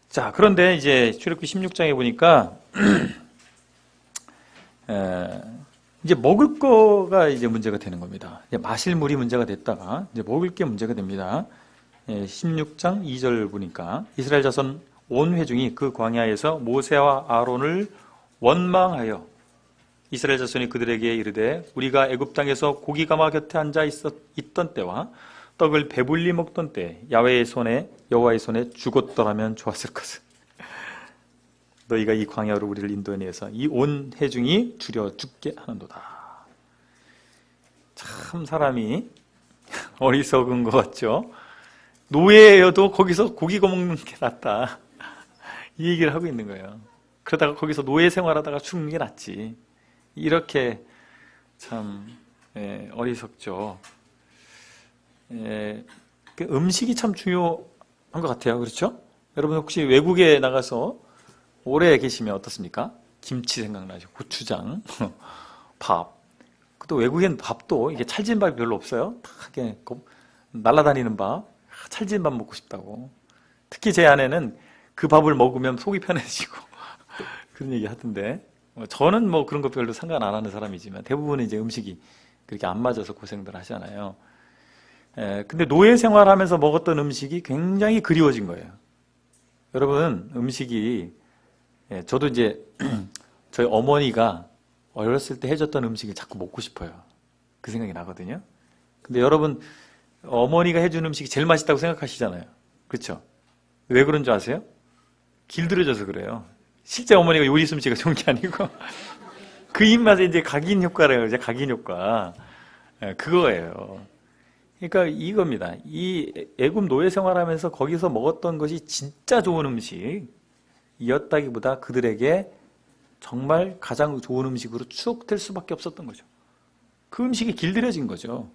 자, 그런데 이제 출애굽기 16장에 보니까 이제 먹을 거가 이제 문제가 되는 겁니다. 이제 마실 물이 문제가 됐다가 이제 먹을 게 문제가 됩니다. 16장 2절 보니까 이스라엘 자손 온 회중이 그 광야에서 모세와 아론을 원망하여 이스라엘 자손이 그들에게 이르되 우리가 애굽 땅에서 고기 가마 곁에 앉아 있던 때와 떡을 배불리 먹던 때 여호와의 손에 죽었더라면 좋았을 것을. 너희가 이 광야로 우리를 인도해내서 이 온 회중이 줄여 죽게 하는도다. 참 사람이 어리석은 것 같죠. 노예여도 거기서 고기 구워 먹는 게 낫다, 이 얘기를 하고 있는 거예요. 그러다가 거기서 노예 생활하다가 죽는 게 낫지. 이렇게 참 어리석죠. 그 음식이 참 중요한 것 같아요. 그렇죠? 여러분 혹시 외국에 나가서 오래 계시면 어떻습니까? 김치 생각나죠. 고추장, 밥. 또 외국엔 밥도 이게 찰진 밥이 별로 없어요. 다 이렇게 날아다니는 밥, 찰진 밥 먹고 싶다고. 특히 제 아내는 그 밥을 먹으면 속이 편해지고 그런 얘기 하던데, 저는 뭐 그런 것 별로 상관 안 하는 사람이지만 대부분은 이제 음식이 그렇게 안 맞아서 고생들 하잖아요. 근데 노예 생활하면서 먹었던 음식이 굉장히 그리워진 거예요. 여러분, 음식이, 저도 이제 저희 어머니가 어렸을 때 해줬던 음식을 자꾸 먹고 싶어요. 그 생각이 나거든요. 근데 여러분, 어머니가 해준 음식이 제일 맛있다고 생각하시잖아요. 그렇죠? 왜 그런 줄 아세요? 길들여져서 그래요. 실제 어머니가 요리 솜씨가 좋은 게 아니고 그 입맛에 이제 각인 효과라고 하죠. 각인 효과. 그거예요. 그러니까 이겁니다. 이 애굽 노예 생활하면서 거기서 먹었던 것이 진짜 좋은 음식이었다기보다 그들에게 정말 가장 좋은 음식으로 추억될 수밖에 없었던 거죠. 그 음식이 길들여진 거죠.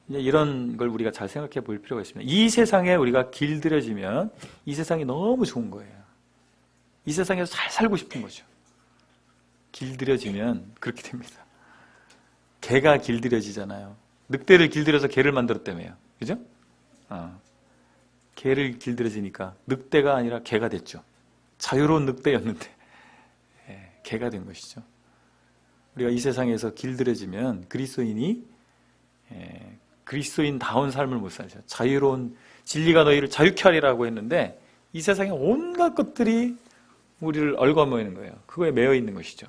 이런 걸 우리가 잘 생각해 볼 필요가 있습니다. 이 세상에 우리가 길들여지면 이 세상이 너무 좋은 거예요. 이 세상에서 잘 살고 싶은 거죠. 길들여지면 그렇게 됩니다. 개가 길들여지잖아요. 늑대를 길들여서 개를 만들었다며요. 그죠? 개를 길들여지니까 늑대가 아니라 개가 됐죠. 자유로운 늑대였는데 개가 된 것이죠. 우리가 이 세상에서 길들여지면 그리스도인다운 삶을 못 살죠. 자유로운, 진리가 너희를 자유케 하리라고 했는데 이 세상에 온갖 것들이 우리를 얽어매는 거예요. 그거에 매여 있는 것이죠.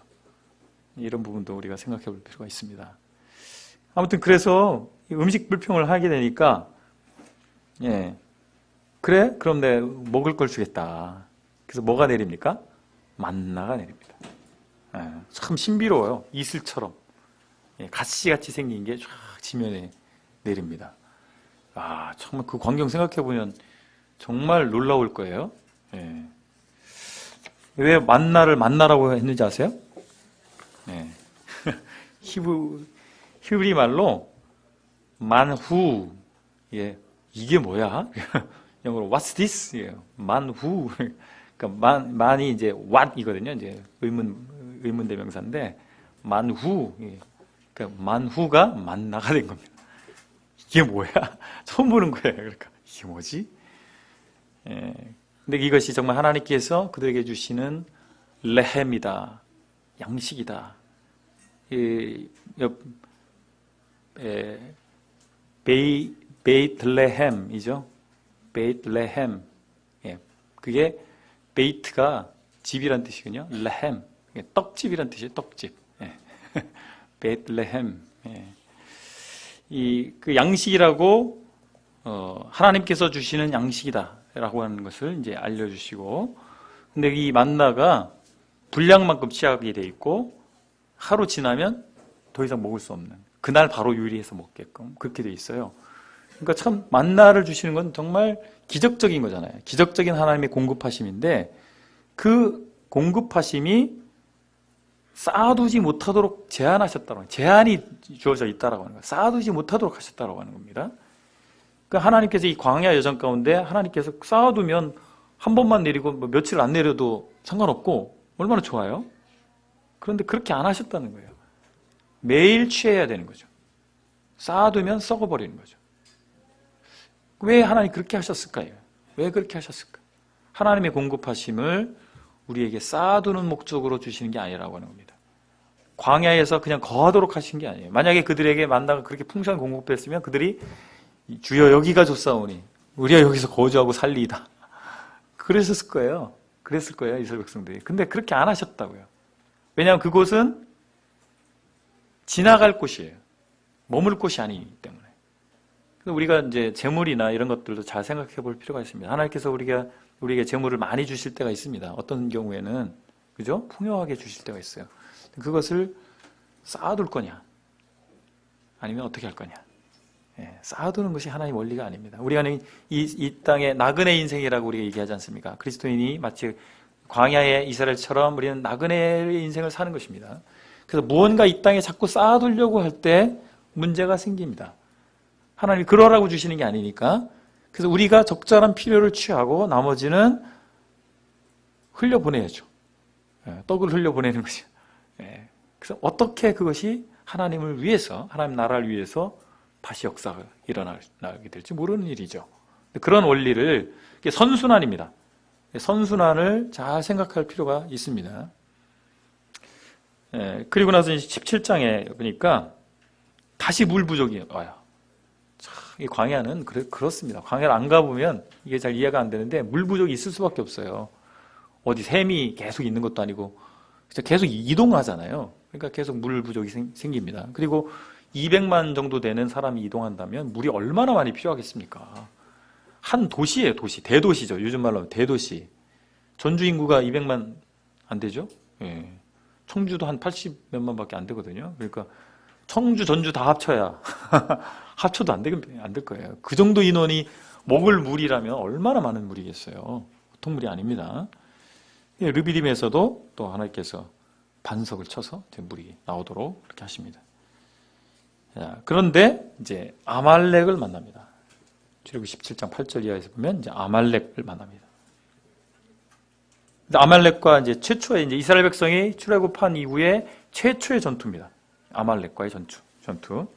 이런 부분도 우리가 생각해 볼 필요가 있습니다. 아무튼 그래서 음식 불평을 하게 되니까 그래? 그럼 내 먹을 걸 주겠다. 그래서 뭐가 내립니까? 만나가 내립니다. 참 신비로워요. 이슬처럼 가시같이 생긴 게 쫙 지면에 내립니다. 정말 그 광경 생각해 보면 정말 놀라울 거예요. 왜 만나를 만나라고 했는지 아세요? 히브리 말로 만후, 이게 뭐야? 영어로 what's this? 만후. 그러니까 만이 이제 what이거든요. 이제 의문 대명사인데 만후. 그러니까 만후가 만나가 된 겁니다. 이게 뭐야? 처음 보는 거예요. 그러니까 이게 뭐지? 근데 이것이 정말 하나님께서 그들에게 주시는 레헴이다, 양식이다. 베이틀레헴이죠. 베이틀레헴. 예, 그게 베이트가 집이란 뜻이군요. 레헴, 떡집이란 뜻이에요. 떡집. 예. 베이틀레헴. 예. 그 양식이라고 하나님께서 주시는 양식이다라고 하는 것을 이제 알려주시고, 근데 이 만나가 분량만큼 취하게 돼 있고 하루 지나면 더 이상 먹을 수 없는, 그날 바로 요리해서 먹게끔 그렇게 돼 있어요. 그러니까 참 만나를 주시는 건 정말 기적적인 거잖아요. 기적적인 하나님의 공급하심인데, 그 공급하심이 쌓아두지 못하도록 제한하셨다고 하는, 제한이 주어져 있다라고 하는 거예요. 쌓아두지 못하도록 하셨다라고 하는 겁니다. 그러니까 하나님께서 이 광야 여정 가운데 하나님께서 쌓아두면 한 번만 내리고 뭐 며칠 안 내려도 상관없고 얼마나 좋아요. 그런데 그렇게 안 하셨다는 거예요. 매일 취해야 되는 거죠. 쌓아두면 썩어버리는 거죠. 왜 하나님 그렇게 하셨을까요? 왜 그렇게 하셨을까? 하나님의 공급하심을 우리에게 쌓아두는 목적으로 주시는 게 아니라고 하는 겁니다. 광야에서 그냥 거하도록 하신 게 아니에요. 만약에 그들에게 만나가 그렇게 풍성히 공급했으면 그들이 주여 여기가 좋사오니 우리가 여기서 거주하고 살리이다, 그랬을 거예요. 그랬을 거예요, 이스라엘 백성들이. 근데 그렇게 안 하셨다고요. 왜냐하면 그곳은 지나갈 곳이에요. 머물 곳이 아니기 때문에. 그래서 우리가 이제 재물이나 이런 것들도 잘 생각해 볼 필요가 있습니다. 하나님께서 우리에게 재물을 많이 주실 때가 있습니다. 어떤 경우에는, 그죠? 풍요하게 주실 때가 있어요. 그것을 쌓아둘 거냐? 아니면 어떻게 할 거냐? 예, 쌓아두는 것이 하나님의 원리가 아닙니다. 우리가 이 땅의 나그네 인생이라고 우리가 얘기하지 않습니까? 그리스도인이 마치 광야의 이스라엘처럼 우리는 나그네의 인생을 사는 것입니다. 그래서 무언가 이 땅에 자꾸 쌓아두려고 할 때 문제가 생깁니다. 하나님이 그러라고 주시는 게 아니니까. 그래서 우리가 적절한 필요를 취하고 나머지는 흘려보내야죠. 예, 떡을 흘려보내는 것이죠. 예, 그래서 어떻게 그것이 하나님을 위해서, 하나님 나라를 위해서 다시 역사가 일어나게 될지 모르는 일이죠. 그런 원리를, 선순환입니다. 선순환을 잘 생각할 필요가 있습니다. 예, 그리고 나서 17장에 보니까 다시 물 부족이 와요. 참, 이 광야는 그렇습니다. 광야를 안 가보면 이게 잘 이해가 안 되는데 물 부족이 있을 수밖에 없어요. 어디 샘이 계속 있는 것도 아니고 계속 이동하잖아요. 그러니까 계속 물 부족이 생깁니다. 그리고 200만 정도 되는 사람이 이동한다면 물이 얼마나 많이 필요하겠습니까? 한 도시예요, 도시. 대도시죠. 요즘 말로 하면 대도시. 전주 인구가 200만 안 되죠? 예. 청주도 한 80몇만 밖에 안 되거든요. 그러니까 청주, 전주 다 합쳐야 합쳐도 안 될 거예요. 그 정도 인원이 먹을 물이라면 얼마나 많은 물이겠어요. 보통 물이 아닙니다. 르비딤에서도 또 하나님께서 반석을 쳐서 물이 나오도록 그렇게 하십니다. 그런데 이제 아말렉을 만납니다. 출애굽기 17장 8절 이하에서 보면 이제 아말렉을 만납니다. 아말렉과 이제 최초의 이제 이스라엘 백성이 출애굽한 이후에 최초의 전투입니다. 아말렉과의 전투.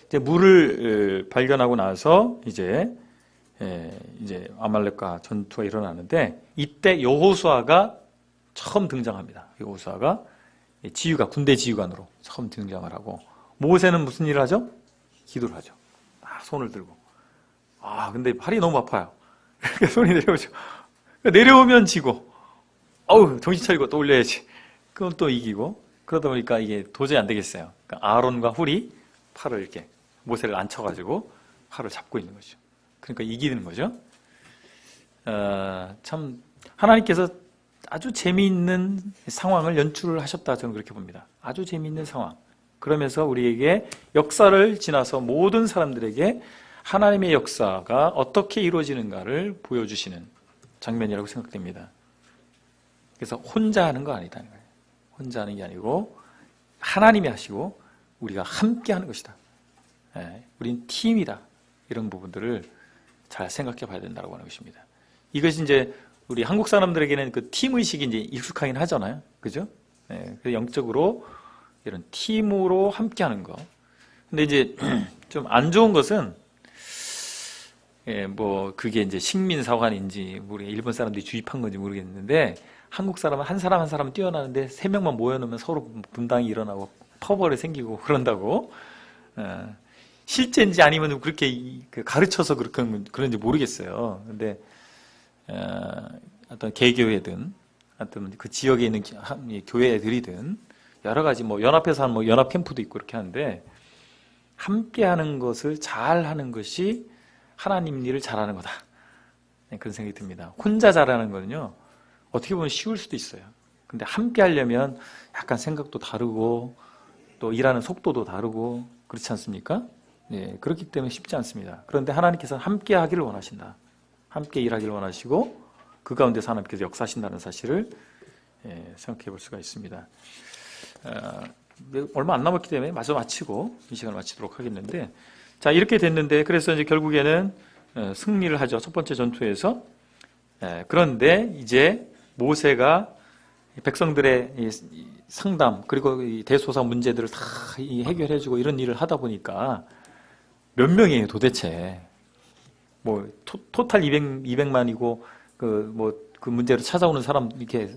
이제 물을 발견하고 나서 이제 아말렉과 전투가 일어나는데, 이때 여호수아가 처음 등장합니다. 여호수아가 군대 지휘관으로 처음 등장을 하고, 모세는 무슨 일을 하죠? 기도를 하죠. 손을 들고. 근데 팔이 너무 아파요. 이렇게 손이 내려오죠. 내려오면 지고, 정신 차리고 또 올려야지. 그럼 또 이기고. 그러다 보니까 이게 도저히 안 되겠어요. 그러니까 아론과 훌이 팔을 이렇게 모세를 앉혀가지고 팔을 잡고 있는 거죠. 그러니까 이기는 거죠. 참 하나님께서 아주 재미있는 상황을 연출을 하셨다, 저는 그렇게 봅니다. 아주 재미있는 상황. 그러면서 우리에게 역사를 지나서 모든 사람들에게 하나님의 역사가 어떻게 이루어지는가를 보여주시는 장면이라고 생각됩니다. 그래서 혼자 하는 거 아니다는 거예요. 혼자 하는 게 아니고 하나님이 하시고 우리가 함께 하는 것이다. 우린 팀이다. 이런 부분들을 잘 생각해 봐야 된다고 하는 것입니다. 이것이 이제 우리 한국 사람들에게는 그 팀의식이 이제 익숙하긴 하잖아요. 그죠? 그래서 영적으로 이런 팀으로 함께 하는 거. 근데 이제 좀 안 좋은 것은, 그게 이제 식민사관인지, 우리 일본 사람들이 주입한 건지 모르겠는데, 한국 사람은 한 사람은 뛰어나는데 3명만 모여놓으면 서로 분당이 일어나고 퍼벌이 생기고 그런다고. 실제인지 아니면 그렇게 가르쳐서 그런지 모르겠어요. 근데 어떤 개교회든 어떤 그 지역에 있는 교회들이든 여러 가지 뭐 연합해서 하는 뭐 연합 캠프도 있고 그렇게 하는데 함께 하는 것을 잘 하는 것이 하나님 일을 잘하는 거다. 그런 생각이 듭니다. 혼자 잘하는 거는요, 어떻게 보면 쉬울 수도 있어요. 근데 함께 하려면 약간 생각도 다르고 또 일하는 속도도 다르고 그렇지 않습니까? 네, 그렇기 때문에 쉽지 않습니다. 그런데 하나님께서는 함께 하기를 원하신다. 함께 일하기를 원하시고 그 가운데서 하나님께서 역사하신다는 사실을 생각해 볼 수가 있습니다. 얼마 안 남았기 때문에 마저 마치고 이 시간을 마치도록 하겠는데, 자, 이렇게 됐는데 그래서 이제 결국에는 승리를 하죠. 첫 번째 전투에서. 그런데 이제 모세가 백성들의 상담 그리고 이 대소사 문제들을 다 해결해주고 이런 일을 하다 보니까 몇 명이에요 도대체? 뭐 토탈 200만이고 그 문제를 찾아오는 사람 이렇게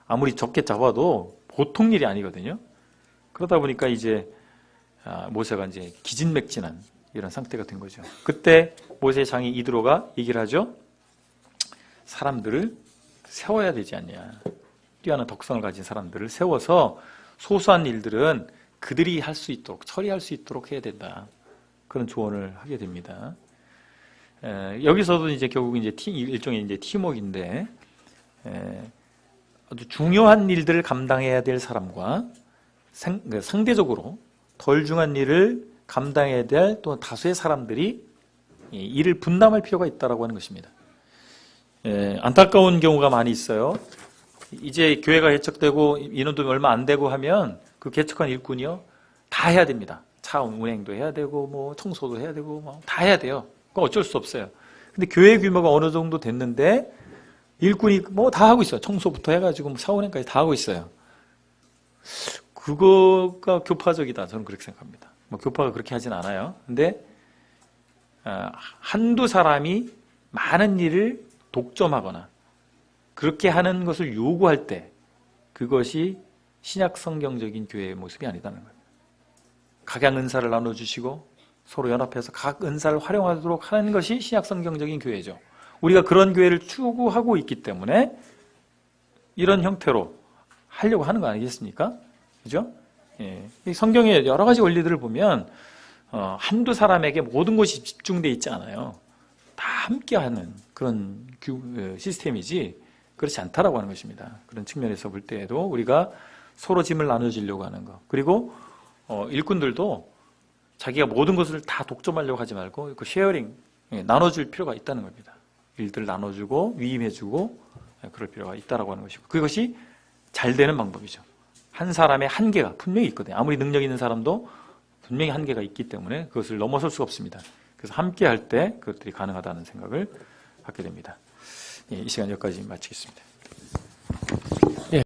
아무리 적게 잡아도 보통 일이 아니거든요. 그러다 보니까 이제 모세가 이제 기진맥진한 이런 상태가 된 거죠. 그때 모세의 장인 이드로가 얘기를 하죠. 사람들을 세워야 되지 않냐. 뛰어난 덕성을 가진 사람들을 세워서 소소한 일들은 그들이 할 수 있도록, 처리할 수 있도록 해야 된다. 그런 조언을 하게 됩니다. 여기서도 이제 결국 이제 일종의 이제 팀워크인데, 아주 중요한 일들을 감당해야 될 사람과 상대적으로 덜 중요한 일을 감당해야 될 또 다수의 사람들이 일을 분담할 필요가 있다고 하는 것입니다. 안타까운 경우가 많이 있어요. 이제 교회가 개척되고 인원도 얼마 안 되고 하면 그 개척한 일꾼이요 다 해야 됩니다. 차 운행도 해야 되고 뭐 청소도 해야 되고 뭐 다 해야 돼요. 그건 어쩔 수 없어요. 근데 교회 규모가 어느 정도 됐는데 일꾼이 뭐 다 하고 있어요. 청소부터 해가지고 뭐 사운행까지 다 하고 있어요. 그거가 교파적이다. 저는 그렇게 생각합니다. 뭐 교파가 그렇게 하진 않아요. 근데 한두 사람이 많은 일을 독점하거나 그렇게 하는 것을 요구할 때 그것이 신약 성경적인 교회의 모습이 아니다는 거예요. 각양 은사를 나눠주시고 서로 연합해서 각 은사를 활용하도록 하는 것이 신약 성경적인 교회죠. 우리가 그런 교회를 추구하고 있기 때문에 이런 형태로 하려고 하는 거 아니겠습니까? 그죠? 성경의 여러 가지 원리들을 보면 한두 사람에게 모든 것이 집중되어 있지 않아요. 다 함께하는 그런 시스템이지 그렇지 않다라고 하는 것입니다. 그런 측면에서 볼 때에도 우리가 서로 짐을 나눠주려고 하는 것, 그리고 일꾼들도 자기가 모든 것을 다 독점하려고 하지 말고 그 쉐어링, 나눠줄 필요가 있다는 겁니다. 일들을 나눠주고 위임해주고 그럴 필요가 있다라고 하는 것이고, 그것이 잘 되는 방법이죠. 한 사람의 한계가 분명히 있거든요. 아무리 능력 있는 사람도 분명히 한계가 있기 때문에 그것을 넘어설 수가 없습니다. 그래서 함께 할 때 그것들이 가능하다는 생각을 갖게 됩니다. 이 시간 여기까지 마치겠습니다.